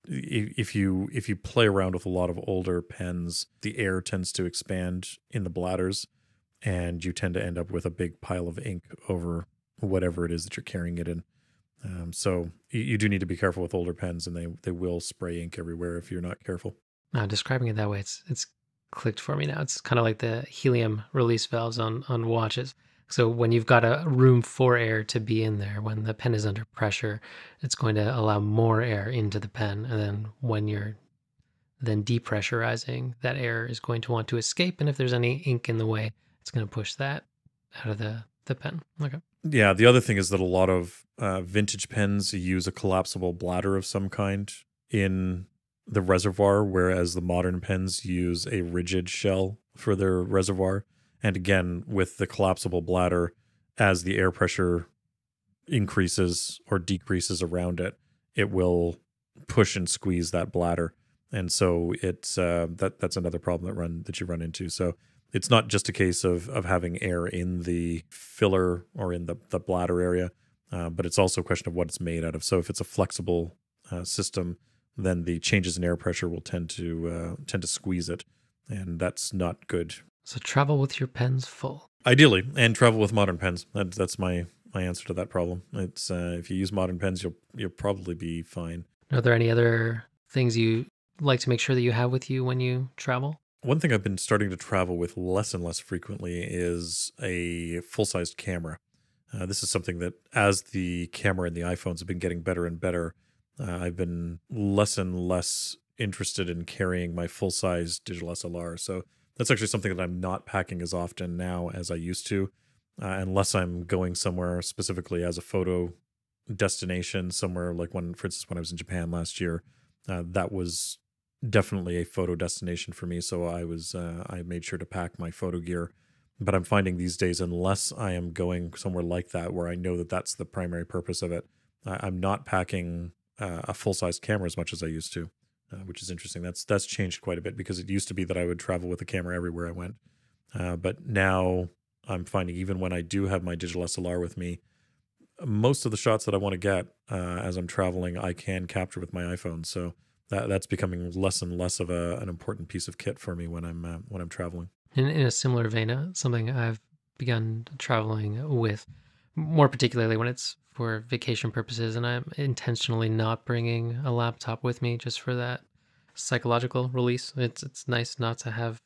If you play around with a lot of older pens, the air tends to expand in the bladders, and you tend to end up with a big pile of ink over whatever it is that you're carrying it in. So you do need to be careful with older pens, and they will spray ink everywhere if you're not careful. Describing it that way, it's clicked for me now. It's kind of like the helium release valves on watches. So when you've got a room for air to be in there, when the pen is under pressure, it's going to allow more air into the pen. And then when you're then depressurizing, that air is going to want to escape. And if there's any ink in the way, it's going to push that out of the pen. Okay. Yeah, the other thing is that a lot of vintage pens use a collapsible bladder of some kind in the reservoir, whereas the modern pens use a rigid shell for their reservoir. And again, with the collapsible bladder, as the air pressure increases or decreases around it, it will push and squeeze that bladder. And so it's that's another problem that you run into. So it's not just a case of having air in the filler or in the bladder area, but it's also a question of what it's made out of. So if it's a flexible system, then the changes in air pressure will tend to squeeze it, and that's not good. So travel with your pens full. Ideally, and travel with modern pens. That's my answer to that problem. It's if you use modern pens, you'll probably be fine. Are there any other things you like to make sure that you have with you when you travel? One thing I've been starting to travel with less and less frequently is a full-sized camera. This is something that, as the camera in the iPhones have been getting better and better, I've been less and less interested in carrying my full-size digital SLR. So that's actually something that I'm not packing as often now as I used to, unless I'm going somewhere specifically as a photo destination, somewhere like for instance, when I was in Japan last year, that was definitely a photo destination for me. So I made sure to pack my photo gear. But I'm finding these days, unless I am going somewhere like that, where I know that that's the primary purpose of it, I'm not packing a full-size camera as much as I used to, which is interesting. That's changed quite a bit, because it used to be that I would travel with a camera everywhere I went. But now I'm finding, even when I do have my digital SLR with me, most of the shots that I want to get as I'm traveling, I can capture with my iPhone. So that's becoming less and less of an important piece of kit for me when I'm traveling. In a similar vein, something I've begun traveling with, more particularly when it's for vacation purposes, and I'm intentionally not bringing a laptop with me just for that psychological release. It's nice not to have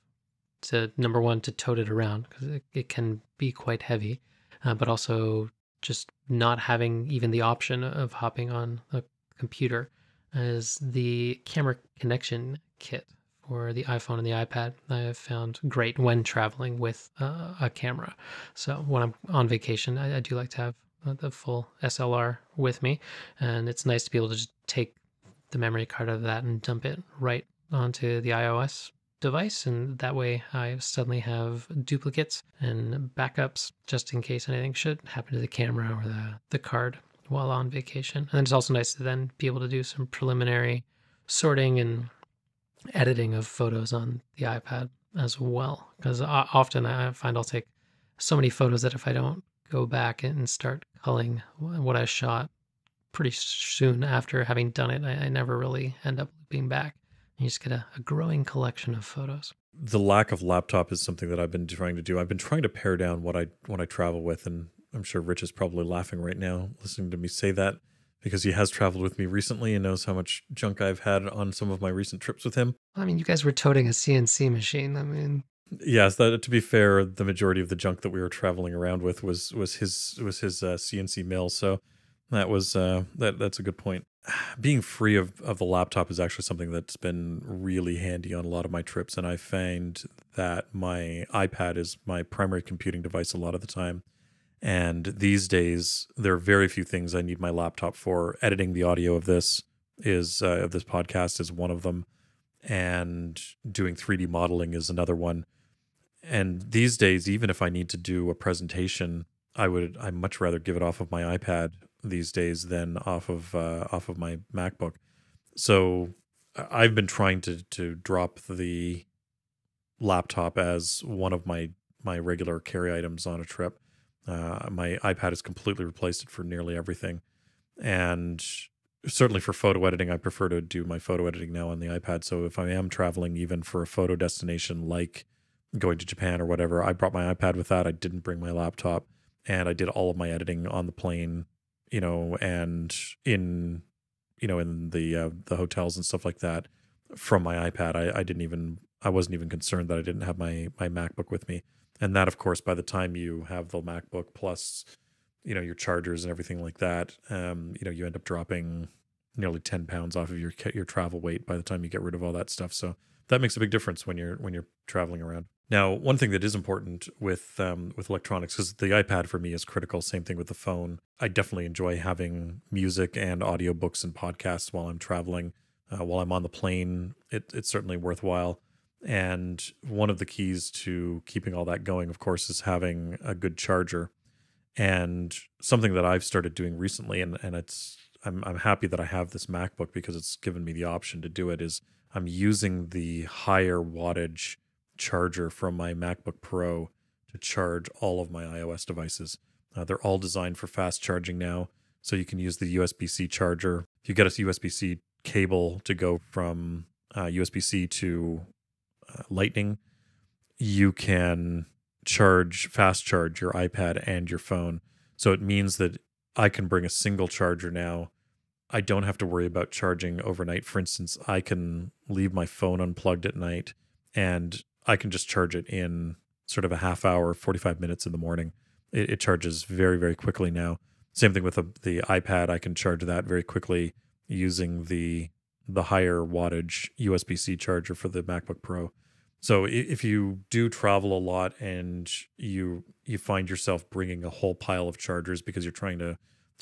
to, number one, to tote it around, because it can be quite heavy, but also just not having even the option of hopping on a computer as the camera connection kit for the iPhone and the iPad I have found great when traveling with a camera. So when I'm on vacation, I do like to have the full SLR with me, and it's nice to be able to just take the memory card out of that and dump it right onto the iOS device, and that way I suddenly have duplicates and backups just in case anything should happen to the camera or the card while on vacation. And it's also nice to then be able to do some preliminary sorting and editing of photos on the iPad as well, because often I find I'll take so many photos that if I don't go back and start culling what I shot pretty soon after having done it, I never really end up looping back. You just get a growing collection of photos. The lack of laptop is something that I've been trying to do. I've been trying to pare down what I travel with, and I'm sure Rich is probably laughing right now listening to me say that, because he has traveled with me recently and knows how much junk I've had on some of my recent trips with him. I mean, you guys were toting a CNC machine. I mean, yes, to be fair, the majority of the junk that we were traveling around with was his CNC mill. So that was that's a good point. being free of the laptop is actually something that's been really handy on a lot of my trips. And I find that my iPad is my primary computing device a lot of the time. And these days, there are very few things I need my laptop for. Editing the audio of this podcast is one of them, and doing 3D modeling is another one. And these days, even if I need to do a presentation, I'd much rather give it off of my iPad these days than off of my MacBook. So I've been trying to drop the laptop as one of my regular carry items on a trip. My iPad has completely replaced it for nearly everything. And certainly for photo editing, I prefer to do my photo editing now on the iPad. So if I am traveling even for a photo destination like going to Japan or whatever, I brought my iPad with that. I didn't bring my laptop, and I did all of my editing on the plane, and in the hotels and stuff like that from my iPad. I wasn't even concerned that I didn't have my MacBook with me. And that, of course, by the time you have the MacBook plus, your chargers and everything like that, you end up dropping nearly 10 pounds off of your travel weight by the time you get rid of all that stuff. So that makes a big difference when you're traveling around. Now, one thing that is important with electronics, because the iPad for me is critical. Same thing with the phone. I definitely enjoy having music and audiobooks and podcasts while I'm traveling. While I'm on the plane, it's certainly worthwhile. And one of the keys to keeping all that going, of course, is having a good charger. And something that I've started doing recently, and I'm happy that I have this MacBook because it's given me the option to do it, is I'm using the higher wattage charger from my MacBook Pro to charge all of my iOS devices. They're all designed for fast charging now, so you can use the USB-C charger. If you get a USB-C cable to go from USB-C to Lightning, you can fast charge your iPad and your phone. So it means that I can bring a single charger now. I don't have to worry about charging overnight. For instance, I can leave my phone unplugged at night and I can just charge it in sort of a half hour, 45 minutes in the morning. It charges very, very quickly now. Same thing with the iPad. I can charge that very quickly using the higher wattage USB-C charger for the MacBook Pro. So if you do travel a lot and you find yourself bringing a whole pile of chargers because you're trying to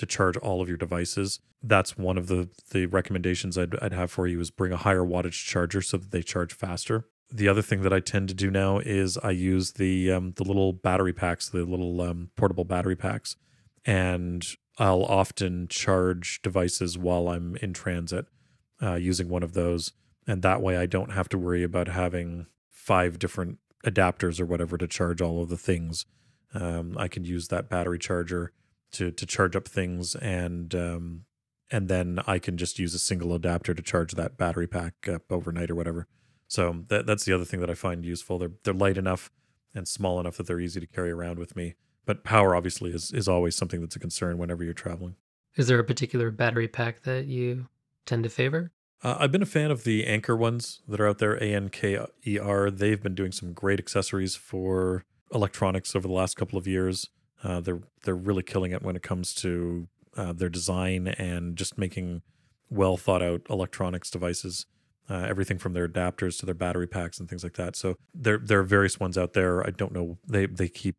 charge all of your devices, that's one of the recommendations I'd have for you, is bring a higher wattage charger so that they charge faster. The other thing that I tend to do now is I use the little battery packs, the little portable battery packs, and I'll often charge devices while I'm in transit using one of those. And that way I don't have to worry about having 5 different adapters or whatever to charge all of the things. I can use that battery charger to charge up things, and then I can just use a single adapter to charge that battery pack up overnight or whatever. So that's the other thing that I find useful. They're light enough and small enough that they're easy to carry around with me. But power obviously is always something that's a concern whenever you're traveling. Is there a particular battery pack that you tend to favor? I've been a fan of the Anker ones that are out there, ANKER. They've been doing some great accessories for electronics over the last couple of years. They're really killing it when it comes to their design and just making well thought out electronics devices. Everything from their adapters to their battery packs and things like that. So there are various ones out there. I don't know. They keep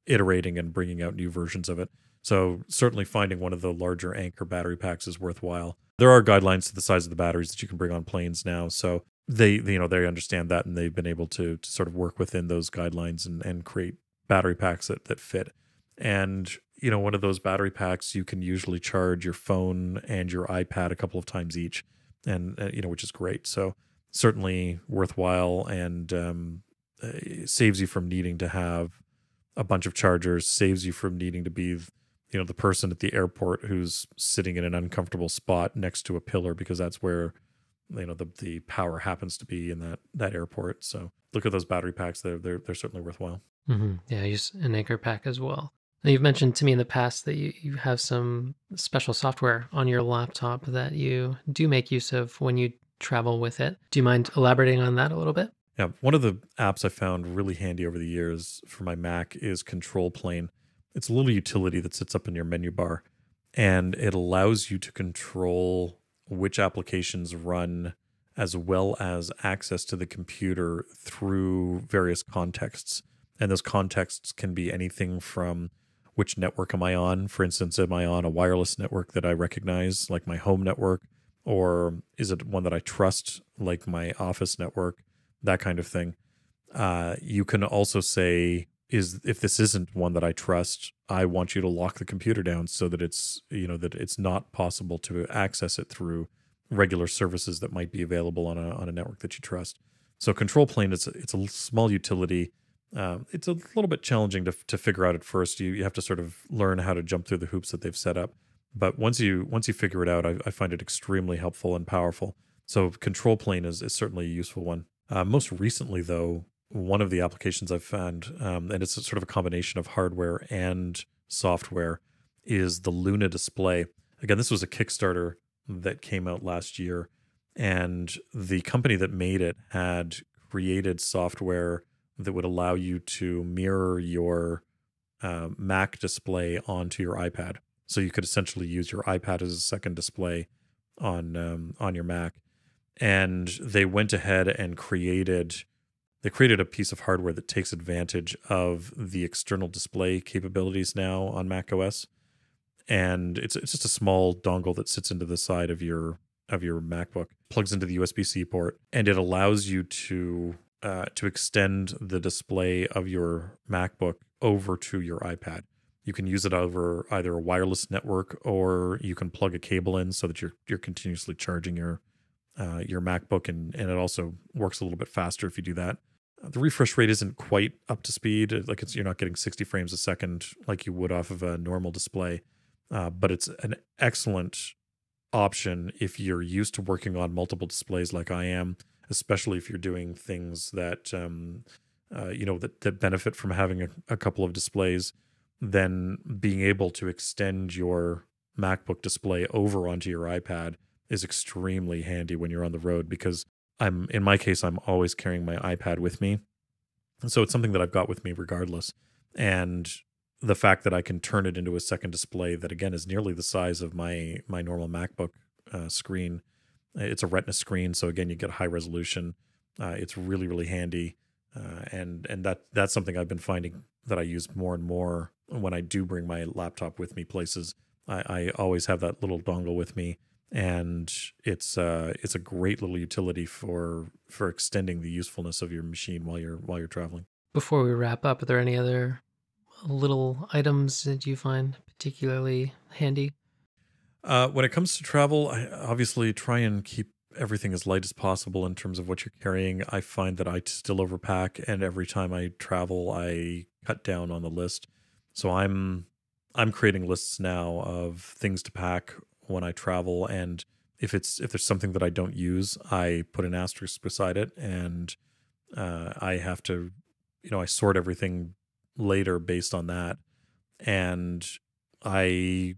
iterating and bringing out new versions of it. So certainly finding one of the larger Anker battery packs is worthwhile. There are guidelines to the size of the batteries that you can bring on planes now. So they understand that, and they've been able to sort of work within those guidelines and create battery packs that fit. And, one of those battery packs, you can usually charge your phone and your iPad a couple of times each, and which is great. So certainly worthwhile, and saves you from needing to have a bunch of chargers, saves you from needing to be the person at the airport who's sitting in an uncomfortable spot next to a pillar, because that's where the power happens to be in that airport. So look at those battery packs. They're certainly worthwhile. Mm-hmm. Yeah, I use an Anker pack as well. Now, you've mentioned to me in the past that you have some special software on your laptop that you do make use of when you travel with it. Do you mind elaborating on that a little bit? Yeah, one of the apps I found really handy over the years for my Mac is Control Plane. It's a little utility that sits up in your menu bar, and it allows you to control which applications run as well as access to the computer through various contexts. And those contexts can be anything from which network am I on? For instance, am I on a wireless network that I recognize, like my home network? Or is it one that I trust, like my office network? That kind of thing. You can also say, if this isn't one that I trust, I want you to lock the computer down so that it's not possible to access it through regular services that might be available on a network that you trust. So control plane it's a small utility. It's a little bit challenging to figure out at first. You have to sort of learn how to jump through the hoops that they've set up. But once you figure it out, I find it extremely helpful and powerful. So control plane is certainly a useful one. Most recently, though, one of the applications I've found, and it's sort of a combination of hardware and software, is the Luna display. Again, this was a Kickstarter that came out last year, and the company that made it had created software that would allow you to mirror your Mac display onto your iPad. So you could essentially use your iPad as a second display on your Mac. And they went ahead and created a piece of hardware that takes advantage of the external display capabilities now on Mac OS. And it's just a small dongle that sits into the side of your MacBook, plugs into the USB-C port, and it allows you to extend the display of your MacBook over to your iPad. You can use it over either a wireless network, or you can plug a cable in so that you're continuously charging your MacBook, and it also works a little bit faster if you do that. The refresh rate isn't quite up to speed. You're not getting 60 frames a second like you would off of a normal display, but it's an excellent option if you're used to working on multiple displays like I am, especially if you're doing things that that benefit from having a couple of displays. Then being able to extend your MacBook display over onto your iPad is extremely handy when you're on the road, because in my case, I'm always carrying my iPad with me. And so it's something that I've got with me regardless. And the fact that I can turn it into a second display that, again, is nearly the size of my normal MacBook screen. It's a Retina screen, so again, you get high resolution. It's really, really handy. And that's something I've been finding that I use more and more when I do bring my laptop with me places. I always have that little dongle with me, and it's a great little utility for extending the usefulness of your machine while you're traveling. Before we wrap up, are there any other little items that you find particularly handy? When it comes to travel, I obviously try and keep everything as light as possible in terms of what you're carrying. I find that I still overpack, and every time I travel, I cut down on the list. So I'm creating lists now of things to pack when I travel, and if there's something that I don't use, I put an asterisk beside it, and I have to, I sort everything later based on that, and I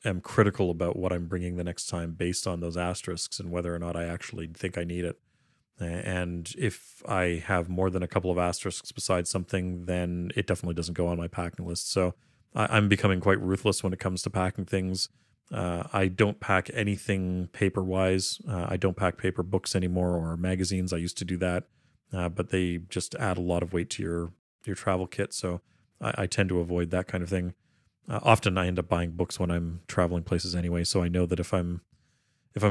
am critical about what I'm bringing the next time based on those asterisks and whether or not I actually think I need it. And if I have more than a couple of asterisks beside something, then it definitely doesn't go on my packing list. So I'm becoming quite ruthless when it comes to packing things. I don't pack anything paper-wise. I don't pack paper books anymore, or magazines. I used to do that, but they just add a lot of weight to your travel kit. So I tend to avoid that kind of thing. Often I end up buying books when I'm traveling places anyway, so I know that if I'm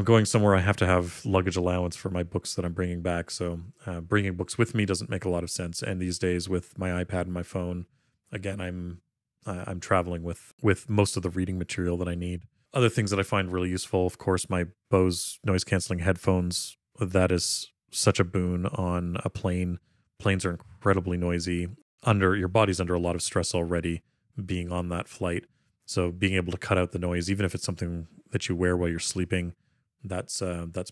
going somewhere, I have to have luggage allowance for my books that I'm bringing back. So bringing books with me doesn't make a lot of sense. And these days, with my iPad and my phone, again, I'm traveling with most of the reading material that I need. Other things that I find really useful, of course, my Bose noise canceling headphones. That is such a boon on a plane. Planes are incredibly noisy. Your body's under a lot of stress already being on that flight. So being able to cut out the noise, even if it's something that you wear while you're sleeping, that's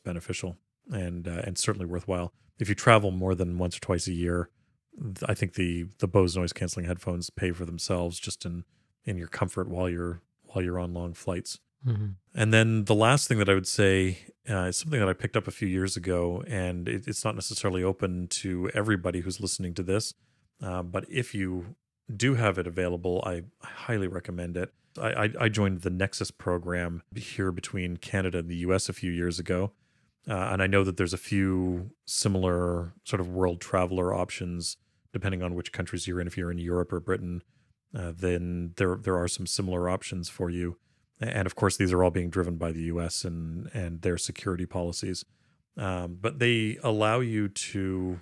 beneficial and certainly worthwhile. If you travel more than once or twice a year, I think the Bose noise canceling headphones pay for themselves just in your comfort while you're on long flights. Mm-hmm. And then the last thing that I would say is something that I picked up a few years ago, and it's not necessarily open to everybody who's listening to this, but if you do have it available, I highly recommend it. I joined the Nexus program here between Canada and the US a few years ago. And I know that there's a few similar sort of world traveler options, depending on which countries you're in. If you're in Europe or Britain, then there are some similar options for you. And of course, these are all being driven by the US and their security policies. But they allow you to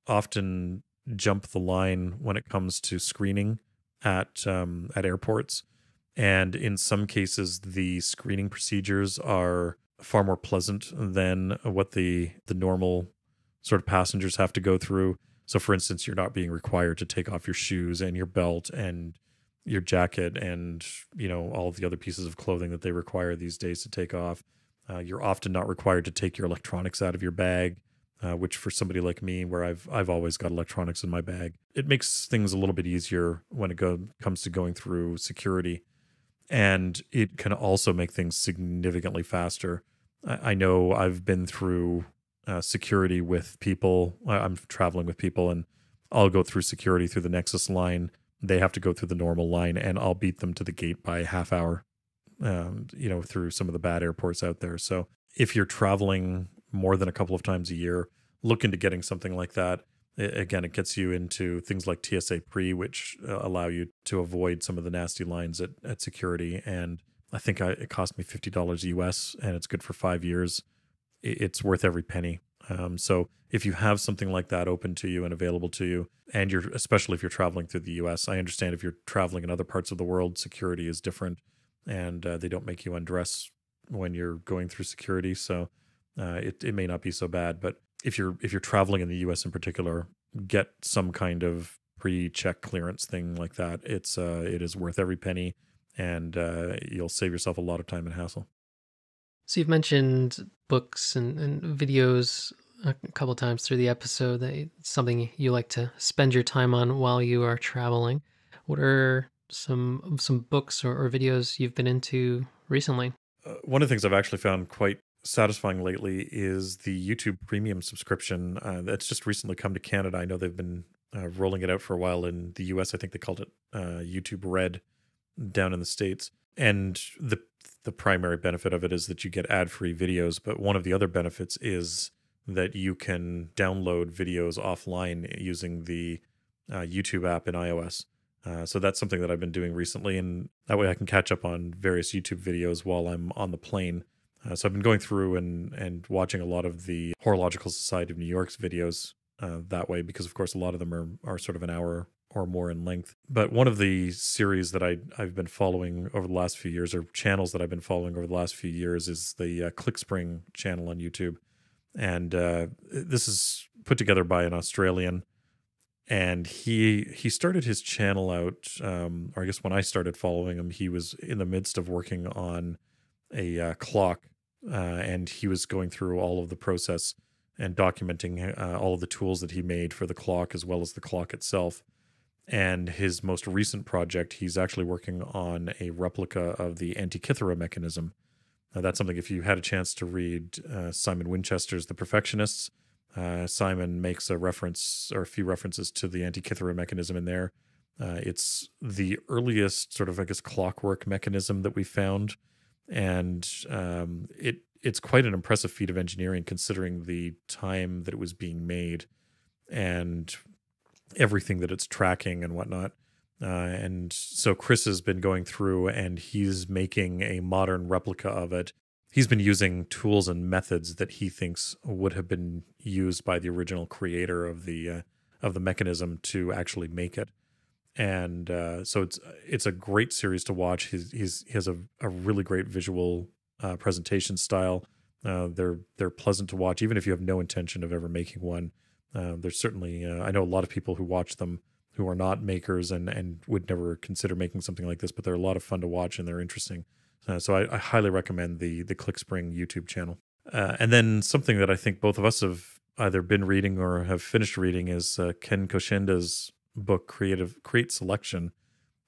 often jump the line when it comes to screening at airports. And in some cases, the screening procedures are far more pleasant than what the normal sort of passengers have to go through. So, for instance, you're not being required to take off your shoes and your belt and your jacket and, all of the other pieces of clothing that they require these days to take off. You're often not required to take your electronics out of your bag, which for somebody like me, where I've always got electronics in my bag, it makes things a little bit easier when it comes to going through security. And it can also make things significantly faster. I know I've been through security with people. I'm traveling with people, and I'll go through security through the Nexus line. They have to go through the normal line, and I'll beat them to the gate by a half hour, through some of the bad airports out there. So if you're traveling more than a couple of times a year, look into getting something like that. Again, it gets you into things like TSA Pre, which allow you to avoid some of the nasty lines at security. And I think it cost me $50 US, and it's good for 5 years. It's worth every penny. So if you have something like that open to you and available to you, and especially if you're traveling through the US, I understand if you're traveling in other parts of the world, security is different, and they don't make you undress when you're going through security. So it may not be so bad, but if you're traveling in the US in particular, get some kind of pre-check clearance thing like that. It is worth every penny, and you'll save yourself a lot of time and hassle. So you've mentioned books and videos a couple times through the episode that it's something you like to spend your time on while you are traveling. What are some books or videos you've been into recently? One of the things I've actually found quite satisfying lately is the YouTube Premium subscription that's just recently come to Canada. I know they've been rolling it out for a while in the US. I think they called it YouTube Red down in the States. And the primary benefit of it is that you get ad-free videos, but one of the other benefits is that you can download videos offline using the YouTube app in iOS. So that's something that I've been doing recently, and that way I can catch up on various YouTube videos while I'm on the plane. So I've been going through and watching a lot of the Horological Society of New York's videos that way, because of course a lot of them are sort of an hour or more in length. But one of the series that I've been following over the last few years, or channels that I've been following over the last few years, is the ClickSpring channel on YouTube. And this is put together by an Australian. And he started his channel out, or I guess when I started following him, he was in the midst of working on a clock, and he was going through all of the process and documenting all of the tools that he made for the clock as well as the clock itself. And his most recent project, he's actually working on a replica of the Antikythera mechanism. That's something, if you had a chance to read Simon Winchester's The Perfectionists, Simon makes a reference or a few references to the Antikythera mechanism in there. It's the earliest sort of, I guess, clockwork mechanism that we found. And it's quite an impressive feat of engineering considering the time that it was being made and everything that it's tracking and whatnot. And so Chris has been going through and he's making a modern replica of it. He's been using tools and methods that he thinks would have been used by the original creator of the mechanism to actually make it. And so it's a great series to watch. He has a really great visual presentation style. They're pleasant to watch, even if you have no intention of ever making one. There's certainly I know a lot of people who watch them who are not makers and would never consider making something like this, but they're a lot of fun to watch and they're interesting. So I highly recommend the ClickSpring YouTube channel. And then something that I think both of us have either been reading or have finished reading is Ken Koshenda's book, Create Selection,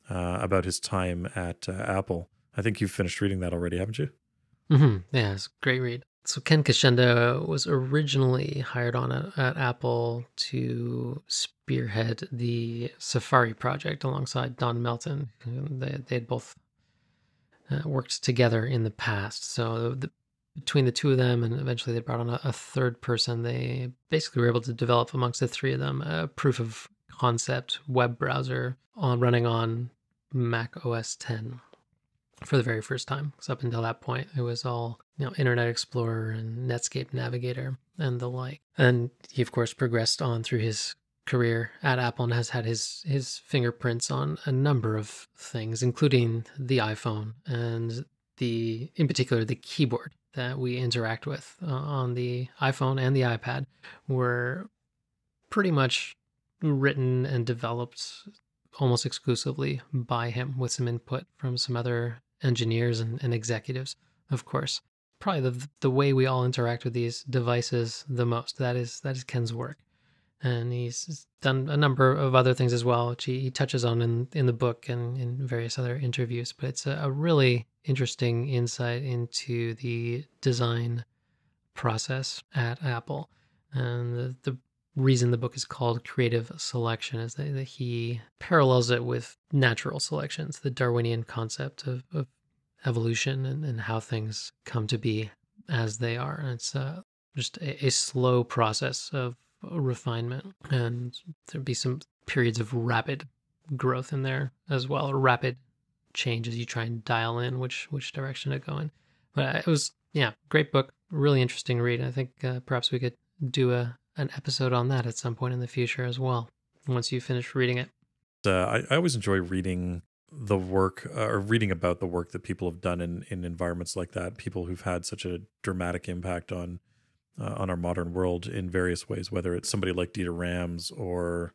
about his time at Apple. I think you've finished reading that already, haven't you? Mm-hmm. Yeah, it's a great read. So Ken Koshenda was originally hired on at Apple to spearhead the Safari project alongside Don Melton. They had both worked together in the past. So between the two of them, and eventually they brought on a third person, they basically were able to develop amongst the three of them a proof of concept web browser running on Mac OS X for the very first time. Because up until that point, it was all Internet Explorer and Netscape Navigator and the like. And he, of course, progressed on through his career at Apple and has had his fingerprints on a number of things, including the iPhone and in particular, the keyboard that we interact with on the iPhone and the iPad were pretty much written and developed almost exclusively by him, with some input from some other engineers and executives, of course. Probably the way we all interact with these devices the most. That is Ken's work. And he's done a number of other things as well, which he touches on in the book and in various other interviews. But it's a really interesting insight into the design process at Apple. And the reason the book is called Creative Selection is that he parallels it with natural selections, the Darwinian concept of evolution and how things come to be as they are. And it's just a slow process of refinement, and there'd be some periods of rapid growth in there as well, or rapid change as you try and dial in which direction to go in. But it was, great book, really interesting read. I think perhaps we could do an episode on that at some point in the future as well, once you finish reading it. I always enjoy reading the work or reading about the work that people have done in environments like that, people who've had such a dramatic impact on our modern world in various ways, whether it's somebody like Dieter Rams or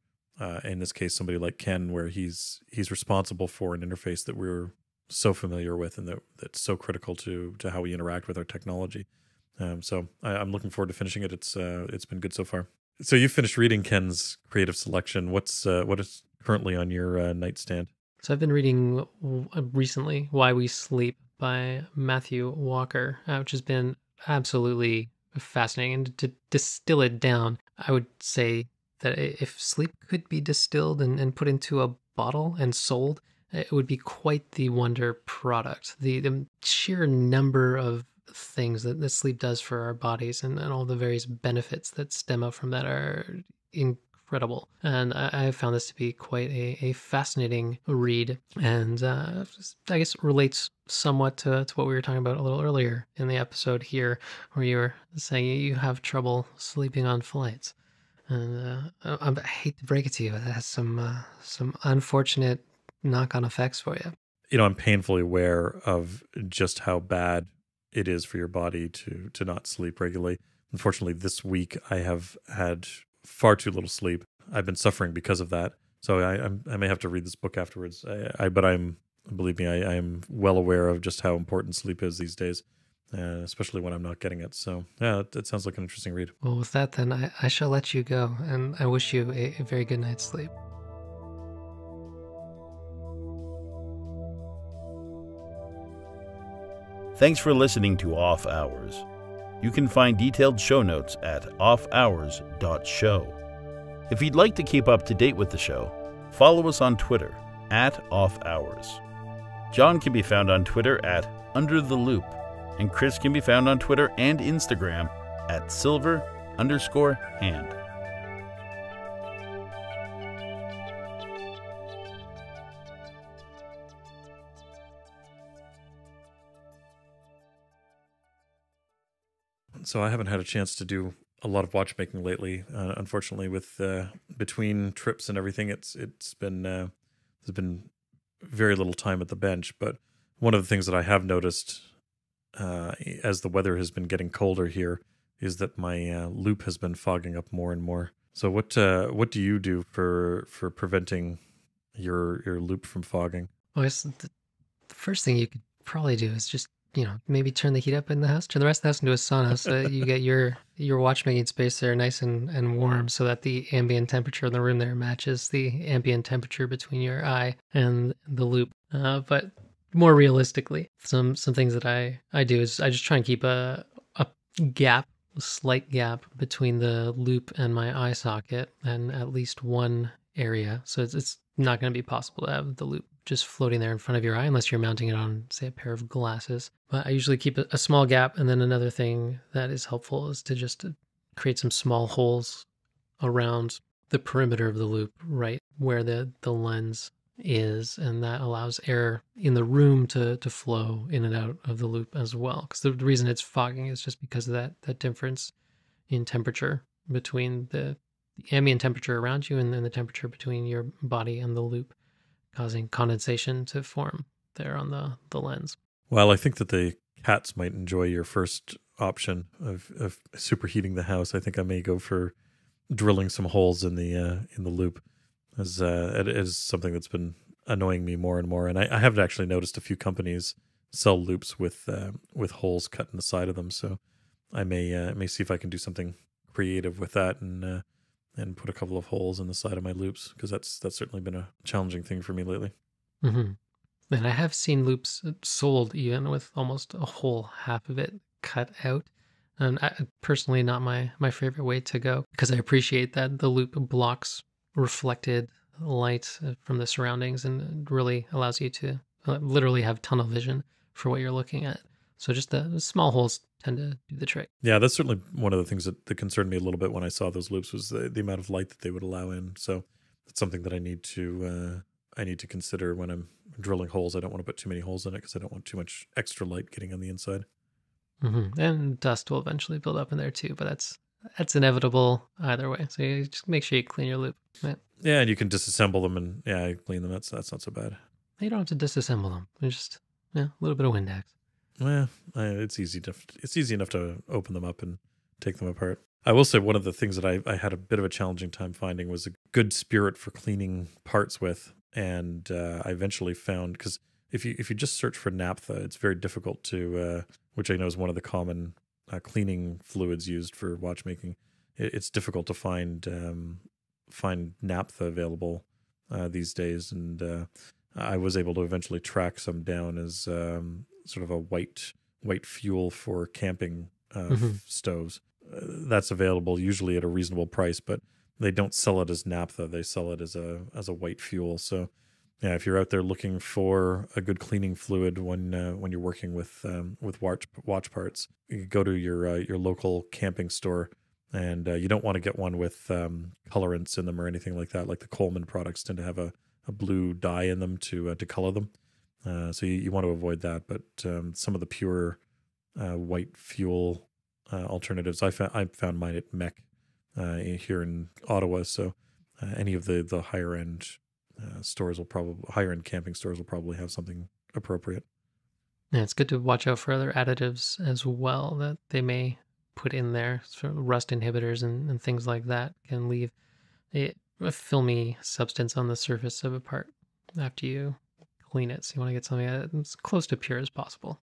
in this case, somebody like Ken, where he's responsible for an interface that we're so familiar with and that's so critical to how we interact with our technology. So I'm looking forward to finishing it. It's been good so far. So you finished reading Ken's Creative Selection. What is currently on your nightstand? So I've been reading recently Why We Sleep by Matthew Walker, which has been absolutely fascinating. And to distill it down, I would say that if sleep could be distilled and put into a bottle and sold, it would be quite the wonder product. The sheer number of things that sleep does for our bodies and all the various benefits that stem out from that are incredible. And I have found this to be quite a fascinating read, and I guess relates somewhat to what we were talking about a little earlier in the episode here, where you were saying you have trouble sleeping on flights. And I hate to break it to you, it has some unfortunate knock-on effects for you. I'm painfully aware of just how bad it is for your body to not sleep regularly. Unfortunately, this week I have had far too little sleep. I've been suffering because of that. So I may have to read this book afterwards. Believe me, I am well aware of just how important sleep is these days, especially when I'm not getting it. So yeah, it sounds like an interesting read. Well, with that then, I shall let you go, and I wish you a very good night's sleep. Thanks for listening to Off Hours. You can find detailed show notes at offhours.show. If you'd like to keep up to date with the show, follow us on Twitter @offhours. John can be found on Twitter @UnderTheLoop, and Chris can be found on Twitter and Instagram @silver_hand. So I haven't had a chance to do a lot of watchmaking lately. Unfortunately, with between trips and everything, it's been there's been very little time at the bench. But one of the things that I have noticed as the weather has been getting colder here is that my loop has been fogging up more and more. So what do you do for preventing your loop from fogging? Well, I guess the first thing you could probably do is just maybe turn the heat up in the house, turn the rest of the house into a sauna, so that you get your watchmaking space there nice and warm, so that the ambient temperature in the room there matches the ambient temperature between your eye and the loop. But more realistically, some things that I do is I just try and keep a slight gap between the loop and my eye socket, and at least one area. So it's not going to be possible to have the loop just floating there in front of your eye, unless you're mounting it on, say, a pair of glasses. But I usually keep a small gap. And then another thing that is helpful is to just create some small holes around the perimeter of the loop, right where the lens is, and that allows air in the room to flow in and out of the loop as well. Because the reason it's fogging is just because of that difference in temperature between the ambient temperature around you and then the temperature between your body and the loop, causing condensation to form there on the lens. Well, I think that the cats might enjoy your first option of superheating the house. I think I may go for drilling some holes in the loop, as it is something that's been annoying me more and more. And I have actually noticed a few companies sell loops with holes cut in the side of them. So I may see if I can do something creative with that and put a couple of holes in the side of my loops, because that's certainly been a challenging thing for me lately. Mm-hmm. And I have seen loops sold even with almost a whole half of it cut out. And personally, not my favorite way to go, because I appreciate that the loop blocks reflected light from the surroundings and really allows you to literally have tunnel vision for what you're looking at. So just the small holes tend to do the trick. Yeah, that's certainly one of the things that concerned me a little bit when I saw those loops, was the amount of light that they would allow in. So it's something that I need to consider when I'm drilling holes. I don't want to put too many holes in it because I don't want too much extra light getting on the inside. Mm-hmm. And dust will eventually build up in there too, but that's inevitable either way. So you just make sure you clean your loop. Right? Yeah, and you can disassemble them and clean them. That's not so bad. You don't have to disassemble them. It's just a little bit of Windex. Well, it's easy enough to open them up and take them apart. I will say one of the things that I had a bit of a challenging time finding was a good spirit for cleaning parts with, and I eventually found, because if you just search for naphtha, it's very difficult to, which I know is one of the common cleaning fluids used for watchmaking. It's difficult to find naphtha available these days, and I was able to eventually track some down as sort of a white fuel for camping stoves. That's available usually at a reasonable price, but they don't sell it as naphtha. They sell it as a white fuel. So yeah, if you're out there looking for a good cleaning fluid when you're working with watch parts, you go to your local camping store, and you don't want to get one with colorants in them or anything like that. Like the Coleman products tend to have a blue dye in them to color them. So you want to avoid that. But some of the pure white fuel alternatives, I found mine at MEC here in Ottawa. So any of the higher end higher end camping stores will probably have something appropriate. Yeah, it's good to watch out for other additives as well that they may put in there. Sort of rust inhibitors and things like that can leave a filmy substance on the surface of a part after you clean it. So you want to get something that's close to pure as possible.